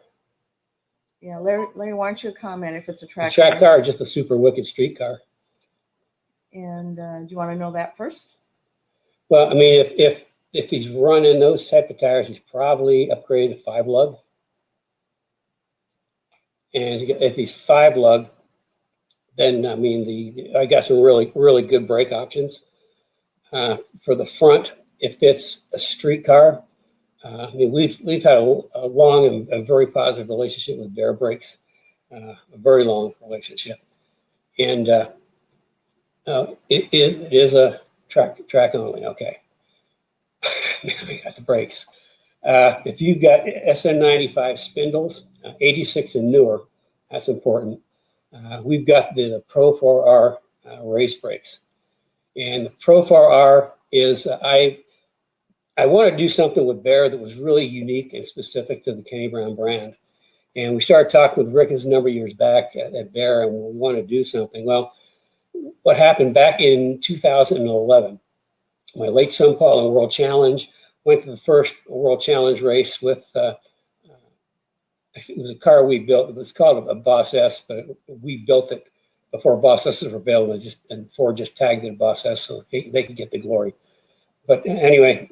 Yeah, Larry, why don't you comment if it's a track car or just a super wicked street car? And do you want to know that first? Well, I mean, if he's running those type of tires, he's probably upgraded to 5-lug. And if he's 5-lug, then I mean I got some really, really good brake options. For the front, if it's a street car, I mean we've had a long and a very positive relationship with Bear Brakes, a very long relationship, and it is a track only. Okay, we got the brakes. If you've got SN95 spindles, 86 and newer, that's important. We've got the Pro 4R race brakes. And the Pro 4R is, I want to do something with Bear that was really unique and specific to the Kenny Brown brand. And we started talking with Rick a number of years back at Bear, and we want to do something. Well, what happened back in 2011, my late son Paul in World Challenge went to the first World Challenge race with, it was a car we built. It was called a Boss S, but we built it before Boss S's were built, and Ford just tagged it Boss S so they could get the glory. But anyway,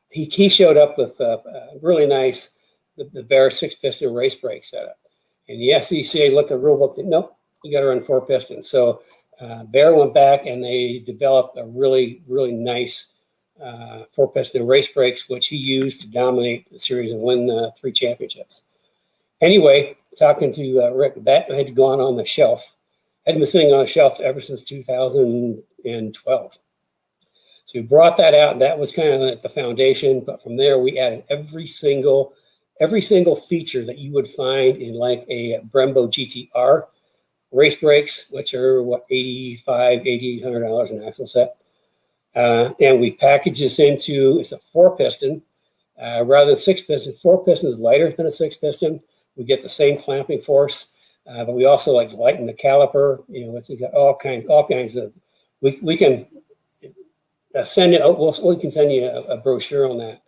he showed up with really nice, the Bear 6-piston race brake setup. And the SCCA looked at the rule book and said, nope, you got to run 4 pistons. So Bear went back and they developed a really, really nice 4-piston race brakes, which he used to dominate the series and win 3 championships. Anyway, talking to Rick, that had gone on the shelf. Had been sitting on a shelf ever since 2012. So we brought that out, and that was kind of the foundation. But from there, we added every single feature that you would find in like a Brembo GTR race brakes, which are what $8,800 an axle set. And we package this into, it's a 4-piston rather than 6-piston. 4 pistons lighter than a 6-piston. We get the same clamping force, but we also like lighten the caliper. It's got all kinds of. We can send it. We can send you a brochure on that.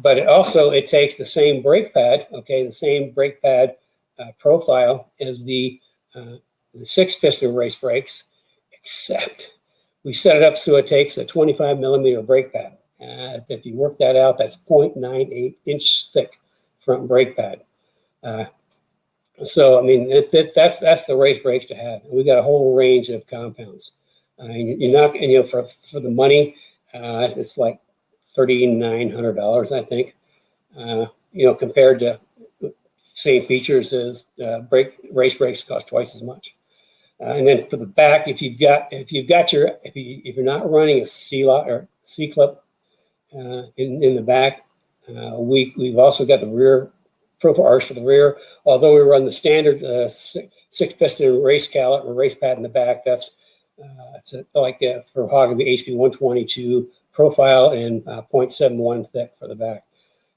But it takes the same brake pad. Okay, the same brake pad profile as the 6-piston race brakes, except we set it up so it takes a 25 millimeter brake pad. If you work that out, that's 0.98 inch thick front brake pad. So I mean that's the race brakes to have. We got a whole range of compounds. You're not, for the money, it's like $3,900, I think. Compared to same features as race brakes cost twice as much. And then for the back, if you're not running a C-lock or C-clip in the back, we've also got the rear Profile Rs for the rear. Although we run the standard 6-piston race callet or race pad in the back, that's for Hogby HB 122 profile and 0.71 thick for the back.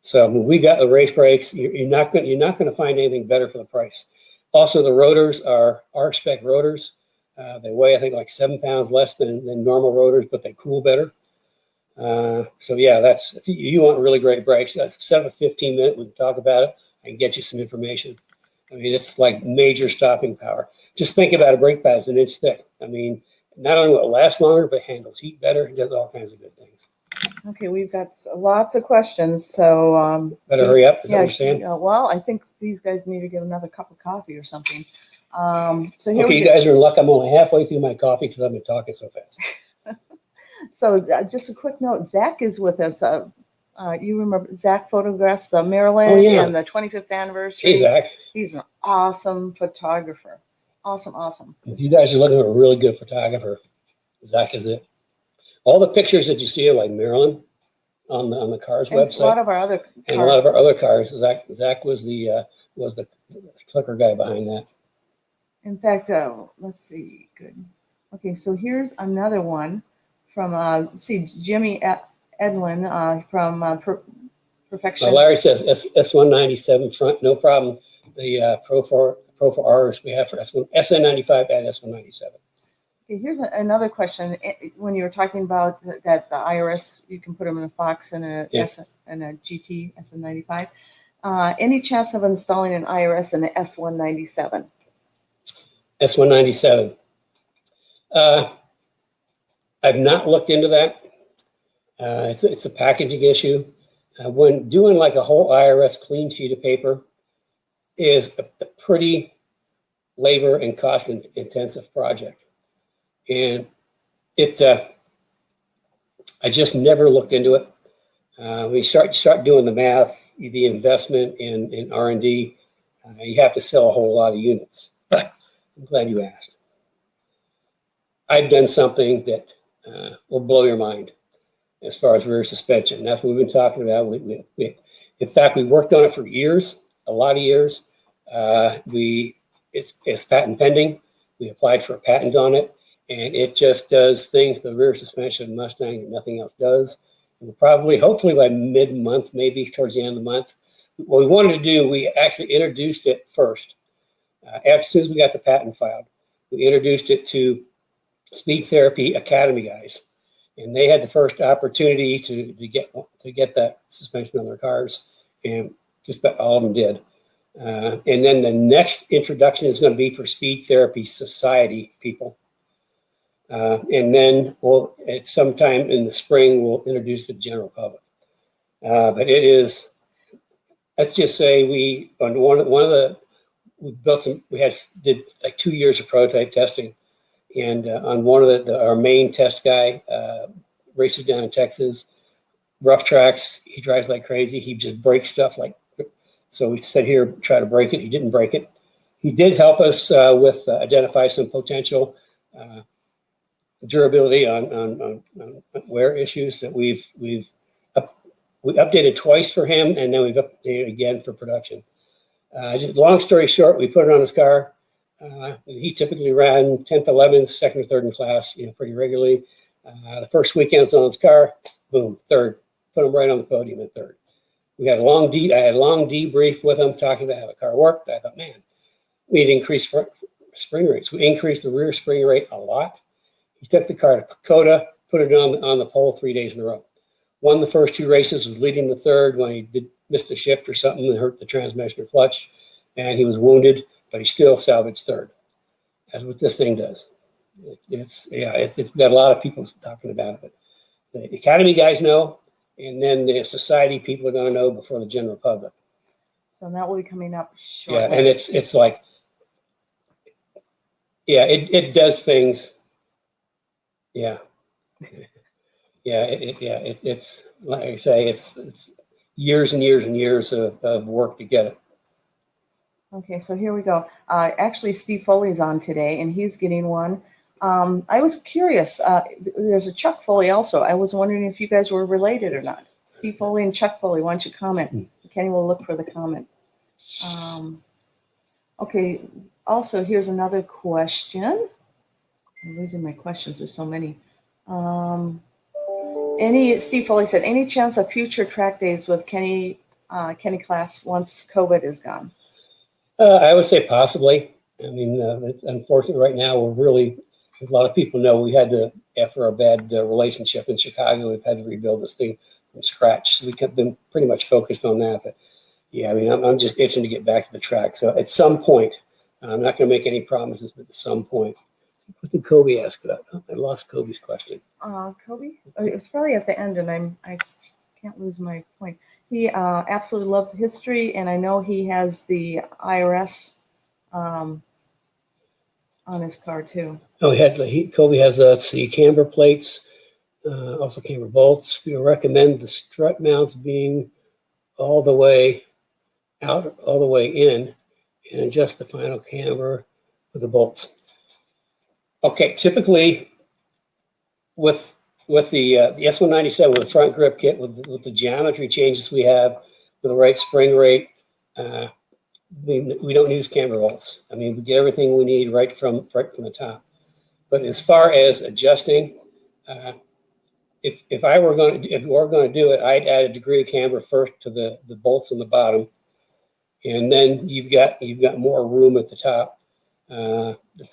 So when we got the race brakes, you're not going to find anything better for the price. Also, the rotors are R-spec rotors. They weigh, I think, like 7 pounds less than normal rotors, but they cool better. So yeah, if you want really great brakes, that's 7 to 15 minutes. We can talk about it. I can get you some information. I mean, it's like major stopping power. Just think about a brake pad. It's an inch thick. I mean, not only will it last longer, but it handles heat better. It does all kinds of good things. Okay, we've got lots of questions, so better hurry up. Is that what you're saying? Well, I think these guys need to get another cup of coffee or something. So here okay, you guys are in luck. I'm only halfway through my coffee because I've been talking so fast. So just a quick note, Zach is with us. You remember Zach photographs Maryland and the 25th anniversary. Hey, Zach. He's an awesome photographer. Awesome. If you guys are looking for a really good photographer, Zach is it. All the pictures that you see of like Maryland on the cars website. A lot of our other cars. And a lot of our other cars. Zach was the clicker guy behind that. In fact, let's see. Good. Okay, so here's another one from Jimmy Edwin from Perfection. Larry says S197 front, no problem. The Pro for Rs we have for SN95 and S197. Okay, here's another question. When you were talking about that the IRS, you can put them in a Fox and a GT SN95. Any chance of installing an IRS in the S197? S197. I've not looked into that. It's a packaging issue. When doing like a whole IRS clean sheet of paper is a pretty labor and cost intensive project. And I just never looked into it. When you start doing the math, the investment in R&D, you have to sell a whole lot of units. But I'm glad you asked. I've done something that will blow your mind as far as rear suspension. That's what we've been talking about. In fact, we worked on it for years, a lot of years. It's patent pending. We applied for a patent on it, and it just does things the rear suspension of Mustang and nothing else does. And we'll hopefully by mid-month, maybe towards the end of the month, what we wanted to do, we actually introduced it first. As soon as we got the patent filed, we introduced it to Speed Therapy Academy guys, and they had the first opportunity to get that suspension on their cars, and just about all of them did. And then the next introduction is going to be for Speed Therapy Society people, and then at sometime in the spring we'll introduce it to the general public. But it is, let's just say we did like 2 years of prototype testing. And on one of our main test guy races down in Texas, rough tracks, he drives like crazy. He just breaks stuff so we said here, try to break it. He didn't break it. He did help us with identify some potential durability on wear issues that we updated twice for him, and then we've updated again for production. Just long story short, we put it on his car. He typically ran 10th, 11th, second or third in class, pretty regularly. The first weekend was on his car, boom, third. Put him right on the podium at third. I had a long debrief with him, talking about how the car worked. I thought, man, we need to increase spring rates. We increased the rear spring rate a lot. He took the car to Dakota, put it on the pole 3 days in a row. Won the first 2 races, was leading the third when he missed a shift or something and hurt the transmission or clutch, and he was wounded, but he still salvaged third. That's what this thing does. It's got a lot of people talking about it. The Academy guys know, and then the society people are going to know before the general public. So that will be coming up shortly. Yeah, and it's like, yeah, it does things. Yeah. It's like I say, it's years and years and years of work to get it. Okay, so here we go. Actually, Steve Foley's on today, and he's getting one. I was curious. There's a Chuck Foley also. I was wondering if you guys were related or not. Steve Foley and Chuck Foley, why don't you comment? Kenny will look for the comment. Okay, also here's another question. I'm losing my questions, there's so many. Steve Foley said, any chance of future track days with Kenny class once COVID is gone? I would say possibly. I mean, it's unfortunate right now. We're really, as a lot of people know, we had to, after our bad relationship in Chicago, we've had to rebuild this thing from scratch. So we've been pretty much focused on that. But yeah, I mean, I'm just itching to get back to the track. So at some point, I'm not going to make any promises, but at some point. What did Kobe ask about? Oh, I lost Kobe's question. Kobe? It was probably at the end, and I can't lose my point. He absolutely loves history, and I know he has the IRS on his car too. Oh, Kobe has let's see, camber plates, also camber bolts. We recommend the strut mounts being all the way out, all the way in, and adjust the final camber with the bolts. Okay, typically with the S197 with the front grip kit, with the geometry changes we have, with the right spring rate, we don't use camber bolts. I mean, we get everything we need right from the top. But as far as adjusting, if we're going to do it, I'd add a degree of camber first to the bolts on the bottom, and then you've got more room at the top.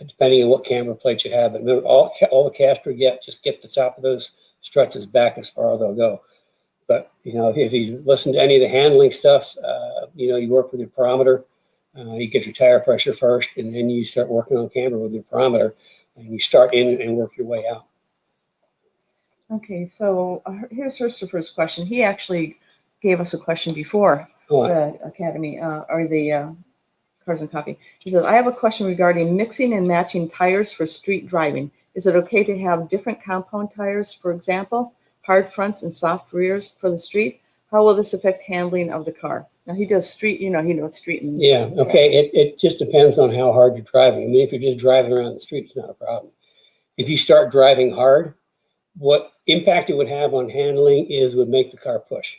Depending on what camber plate you have. But remember, all the caster get, just get the top of those struts as back as far as they'll go. But, you know, if you listen to any of the handling stuff, you know, you work with your barometer, you get your tire pressure first, and then you start working on camber with your barometer, and you start in and work your way out. Okay, so here's Christopher's question. He actually gave us a question before the Academy, or the Cars and Coffee. He says, I have a question regarding mixing and matching tires for street driving. Is it okay to have different compound tires, for example, hard fronts and soft rears for the street? How will this affect handling of the car? Now he does street, you know, he knows street. And yeah, okay. It just depends on how hard you're driving. I mean, if you're just driving around the street, it's not a problem. If you start driving hard, what impact it would have on handling would make the car push,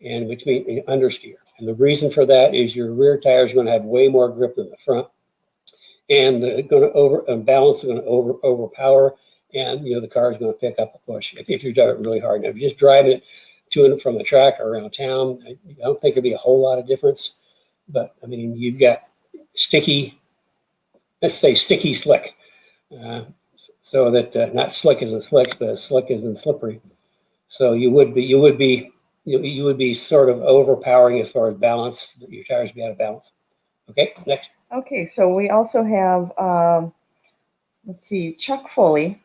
and which means understeer. And the reason for that is your rear tires are going to have way more grip than the front, and they're going to balance, going to overpower, and you know the car is going to pick up a push if you drive it really hard. Now, if you're just driving it to and from the track or around town, I don't think it'd be a whole lot of difference. But I mean, you've got sticky, let's say sticky slick, so that not slick as in slicks, but slick as in slippery. So you would be sort of overpowering as far as balance. Your tires would be out of balance. Okay, next. Okay, so we also have, let's see, Chuck Foley.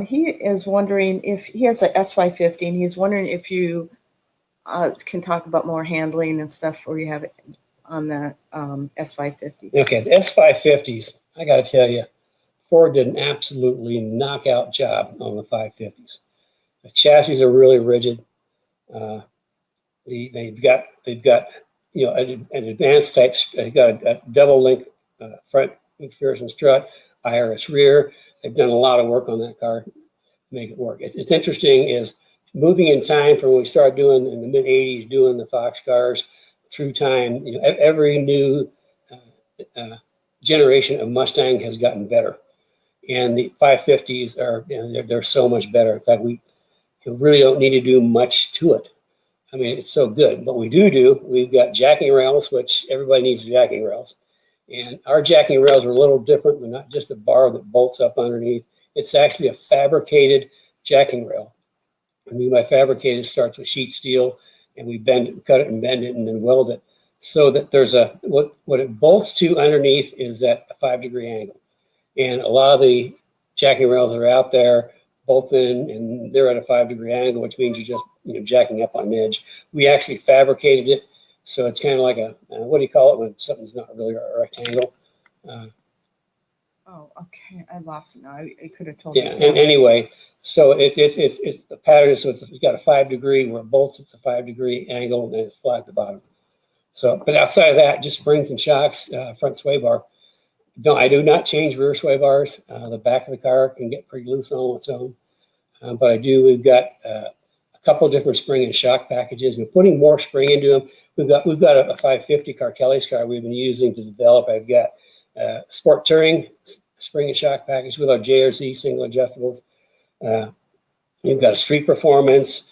He is wondering if he has an S550, and he's wondering if you can talk about more handling and stuff, or you have it on the S550. Okay, the S550s, I got to tell you, Ford did an absolutely knockout job on the 550s. The chassis are really rigid. They've got you know an advanced type. They've got a double link front McPherson strut, IRS rear. They've done a lot of work on that car to make it work. It's interesting is moving in time from when we started doing in the mid '80s, doing the Fox cars through time. You know, every new generation of Mustang has gotten better, and the 550s are they're so much better. In fact, we really don't need to do much to it. I mean, it's so good. But we've got jacking rails, which everybody needs jacking rails. And our jacking rails are a little different. They're not just a bar that bolts up underneath. It's actually a fabricated jacking rail. I mean, by fabricated, it starts with sheet steel, and we cut it and bend it, and then weld it. So that there's what it bolts to underneath is that a 5-degree angle. And a lot of the jacking rails that are out there bolt in, and they're at a 5-degree angle, which means you're just jacking up on an edge. We actually fabricated it, so it's kind of like a what do you call it when something's not really a rectangle? Oh, okay, I lost it now. I could have told. Yeah, and anyway, so it's the pattern. So it's got a 5-degree where it bolts. It's a 5-degree angle, and then it's flat at the bottom. So, but outside of that, just springs and shocks, front sway bar. I do not change rear sway bars. The back of the car can get pretty loose on its own. But we've got a couple different spring and shock packages. We're putting more spring into them. We've got a 550 car, Kelly's car, we've been using to develop. I've got Sport Touring spring and shock package with our JRZ single adjustables. You've got a street performance,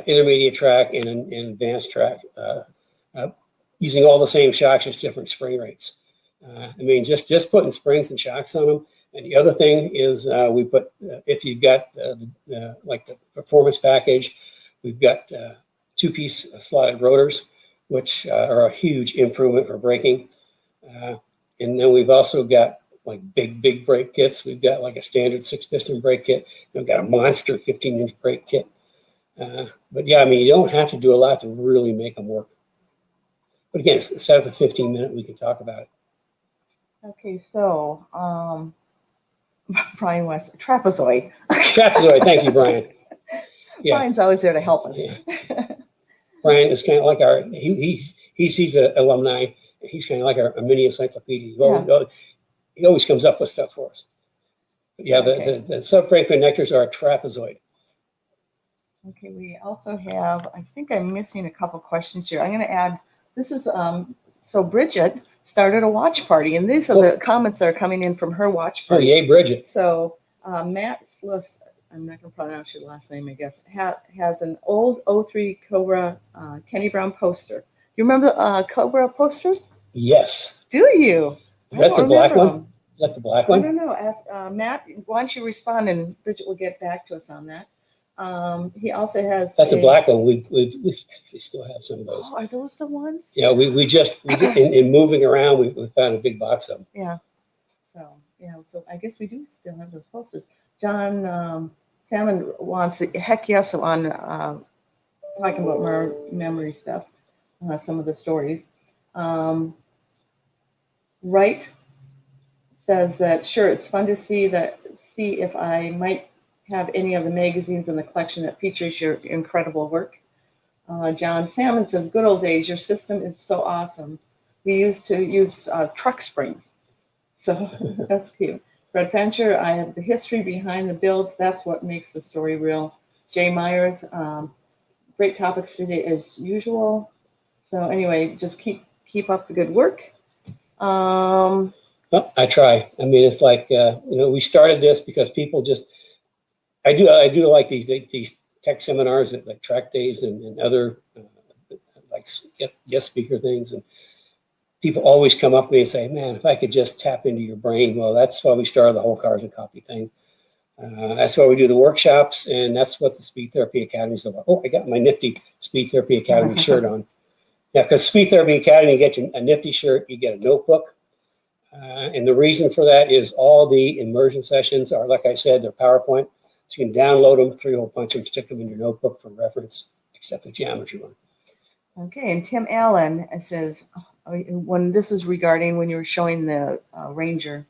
intermediate track, and an advanced track, using all the same shocks, just different spring rates. I mean, just putting springs and shocks on them. And the other thing is we put, if you've got like the performance package, we've got two-piece slotted rotors, which are a huge improvement for braking. And then we've also got like big brake kits. We've got like a standard 6-piston brake kit. We've got a monster 15-inch brake kit. But yeah, I mean, you don't have to do a lot to really make them work. But again, set up a 15-minute, we can talk about it. Okay, so Brian West, trapezoid. Trapezoid, thank you, Brian. Yeah. Brian's always there to help us. Yeah. Brian is kind of like he's an alumni. He's kind of like a mini encyclopedia. He always comes up with stuff for us. But yeah, okay. The subframe connectors are a trapezoid. Okay, we also have, I think I'm missing a couple questions here. I'm going to add, this is, so Bridget started a watch party, and these are the comments that are coming in from her watch party. Oh, yay, Bridget. So Matt Sluss, I'm not going to pronounce your last name, I guess, has an old 03 Cobra Kenny Brown poster. You remember Cobra posters? Yes. Do you? That's the black one? Is that the black one? I don't know. Ask, Matt, why don't you respond, and Bridget will get back to us on that. He also has. That's a black one. We actually still have some of those. Oh, are those the ones? Yeah, we just in moving around, we found a big box of them. Yeah. So I guess we do still have those posters. John Salmon wants heck yes on talking about memory stuff, some of the stories. Wright says that sure, it's fun to see if I might have any of the magazines in the collection that features your incredible work. John Salmon says, good old days, your system is so awesome. We used to use truck springs. So that's cute. Fred Fancher, I have the history behind the builds. That's what makes the story real. Jay Myers, great topics today as usual. So anyway, just keep up the good work. Well, I try. I mean, it's like, we started this because people just, I do like these tech seminars at like track days and other like guest speaker things, and people always come up to me and say, man, if I could just tap into your brain. Well, that's why we started the whole Cars and Coffee thing. That's why we do the workshops, and that's what the Speed Therapy Academy is about. Oh, I got my nifty Speed Therapy Academy shirt on. Yeah, because Speed Therapy Academy, you get a nifty shirt, you get a notebook. And the reason for that is all the immersion sessions are, like I said, they're PowerPoint. So you can download them, 3-hole punch them, stick them in your notebook for reference, except the geometry one. Okay, and Tim Allen says, when this is regarding when you were showing the Ranger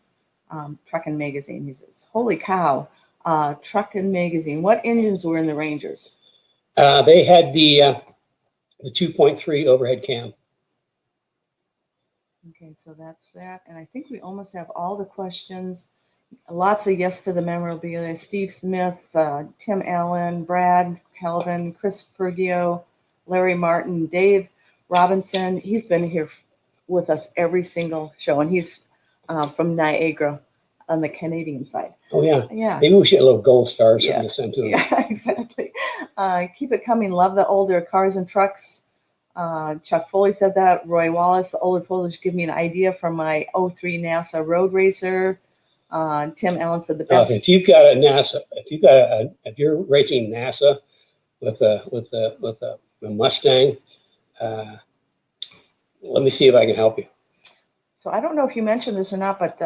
Truckin' Magazine, he says, holy cow, Truckin' Magazine, what engines were in the Rangers? They had the 2.3 overhead cam. Okay, so that's that. And I think we almost have all the questions. Lots of yes to the memorabilia. Steve Smith, Tim Allen, Brad, Calvin, Chris Pergio, Larry Martin, Dave Robinson. He's been here with us every single show, and he's from Niagara on the Canadian side. Oh, yeah. Yeah. Maybe we should get a little gold star or something to send to him. Yeah, exactly. Keep it coming. Love the older cars and trucks. Chuck Foley said that. Roy Wallace, the older photos give me an idea from my 03 NASA Road Racer. Tim Allen said the best. If you've got a NASA, if you're racing NASA with a Mustang, let me see if I can help you. So I don't know if you mentioned this or not, but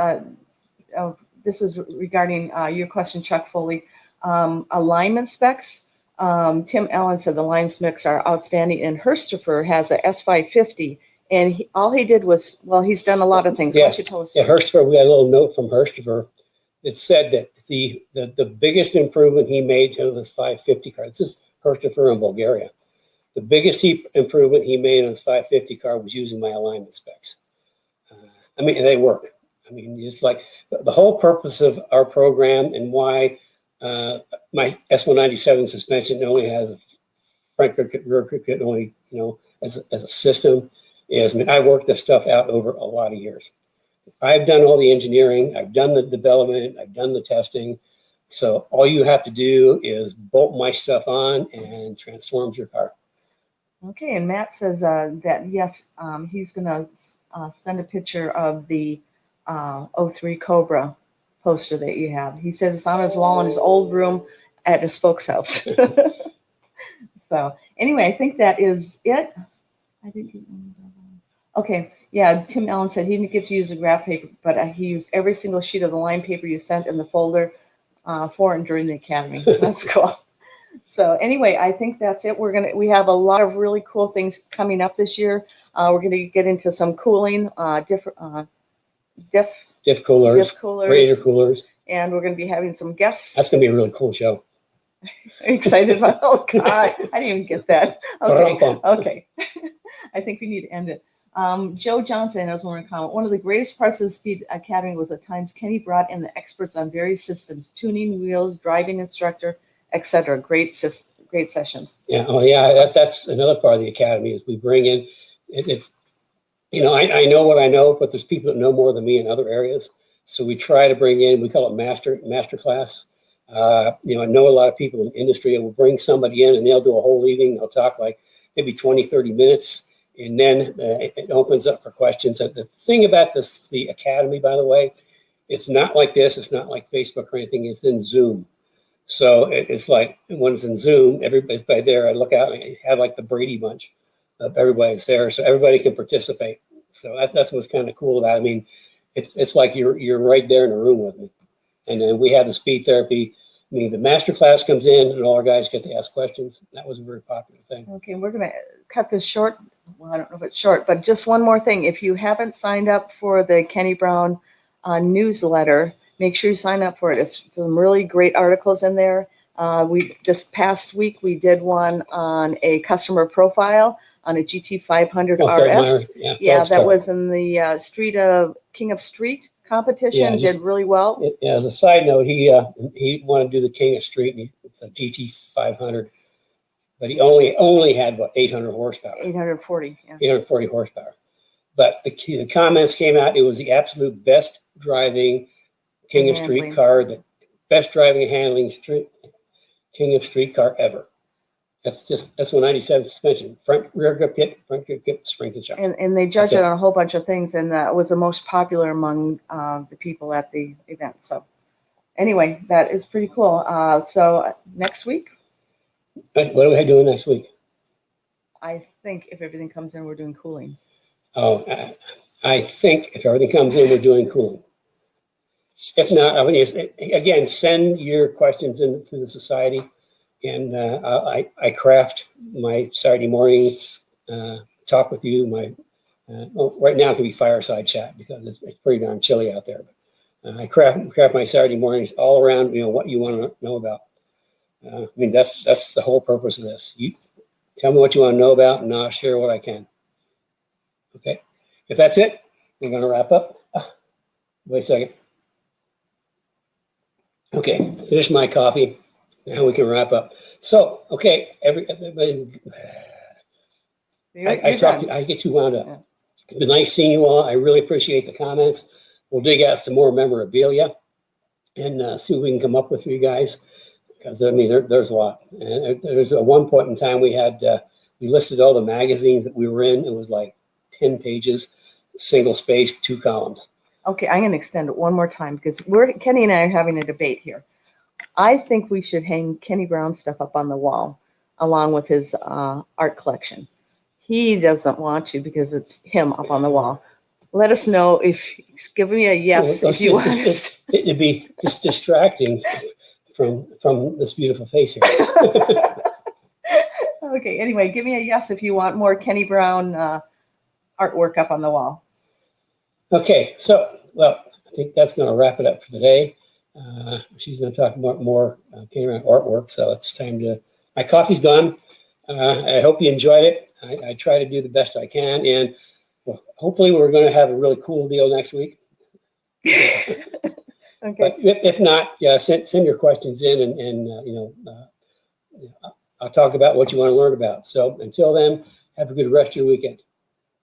this is regarding your question, Chuck Foley. Alignment specs. Tim Allen said the line specs are outstanding, and Hurstifer has a S550, and all he did was, well, he's done a lot of things. Yeah, why don't you tell us? Yeah, Hurstifer, we got a little note from Hurstifer that said that the biggest improvement he made to this 550 car, this is Hurstifer in Bulgaria, the biggest improvement he made on his 550 car was using my alignment specs. I mean, they work. I mean, it's like the whole purpose of our program and why my S197 suspension only has front grip kit, rear grip kit only, as a system is, I mean, I worked this stuff out over a lot of years. I've done all the engineering, I've done the development, I've done the testing. So all you have to do is bolt my stuff on and transforms your car. Okay, and Matt says that yes, he's going to send a picture of the '03 Cobra poster that you have. He says it's on his wall in his old room at his folks' house. So anyway, I think that is it. I think. Okay, yeah. Tim Allen said he didn't get to use the graph paper, but he used every single sheet of the line paper you sent in the folder for and during the academy. That's cool. So anyway, I think that's it. We have a lot of really cool things coming up this year. We're gonna get into some cooling, diff coolers, radiator coolers, and we're gonna be having some guests. That's gonna be a really cool show. Are you excited about? Oh God, I didn't even get that. Okay, okay. I think we need to end it. Joe Johnson has one comment. One of the greatest parts of the Speed Academy was the times Kenny brought in the experts on various systems, tuning, wheels, driving instructor, etc. Great sessions. Yeah. Oh, yeah. That's another part of the academy is we bring in. It's I know what I know, but there's people that know more than me in other areas. So we try to bring in. We call it master class. I know a lot of people in the industry, and we'll bring somebody in, and they'll do a whole evening. They'll talk like maybe 20, 30 minutes, and then it opens up for questions. The thing about the academy, by the way, it's not like this. It's not like Facebook or anything. It's in Zoom. So it's like when it's in Zoom, everybody's by there. I look out and I have like the Brady Bunch of everybody's there, so everybody can participate. So that's what's kind of cool about it. I mean, it's like you're right there in the room with me. And then we have the speed therapy. I mean, the master class comes in and all our guys get to ask questions. That was a very popular thing. Okay, we're going to cut this short. Well, I don't know if it's short, but just one more thing. If you haven't signed up for the Kenny Brown newsletter, make sure you sign up for it. It's some really great articles in there. This past week, we did one on a customer profile on a GT500 RS. Yeah, that was in the King of Street competition. Did really well. As a side note, he wanted to do the King of Street, and it's a GT500, but he only had 800 horsepower. 840. Yeah. 840 horsepower. But the comments came out. It was the absolute best driving King of Street car, the best driving and handling King of Street car ever. That's 197 suspension, rear grip kit, springs and shocks. And they judged it on a whole bunch of things, and it was the most popular among the people at the event. So anyway, that is pretty cool. So next week. What are we doing next week? I think if everything comes in, we're doing cooling. Oh, I think if everything comes in, we're doing cooling. If not, I mean, again, send your questions in through the society. And I craft my Saturday morning talk with you. Right now it can be fireside chat because it's pretty darn chilly out there. But I craft my Saturday mornings all around what you want to know about. I mean that's the whole purpose of this. You tell me what you want to know about, and I'll share what I can. Okay, if that's it, we're going to wrap up. Wait a second. Okay, finish my coffee. Now we can wrap up. So, okay, everybody, I get too wound up. Yeah. It's been nice seeing you all. I really appreciate the comments. We'll dig out some more memorabilia and see what we can come up with for you guys. Because, I mean, there's a lot. And there's at one point in time we listed all the magazines that we were in. It was like 10 pages, single space, 2 columns. Okay, I'm going to extend it one more time because Kenny and I are having a debate here. I think we should hang Kenny Brown stuff up on the wall along with his art collection. He doesn't want to because it's him up on the wall. Let us know give me a yes if you want. It'd be just distracting from this beautiful face here. Okay, anyway, give me a yes if you want more Kenny Brown artwork up on the wall. Okay, so, well, I think that's going to wrap it up for today. She's going to talk about more Kenny Brown artwork, so it's time to. My coffee's gone. I hope you enjoyed it. I try to do the best I can, and hopefully we're going to have a really cool deal next week. Okay. But if not, send your questions in, and talk about what you want to learn about. So until then, have a good rest of your weekend.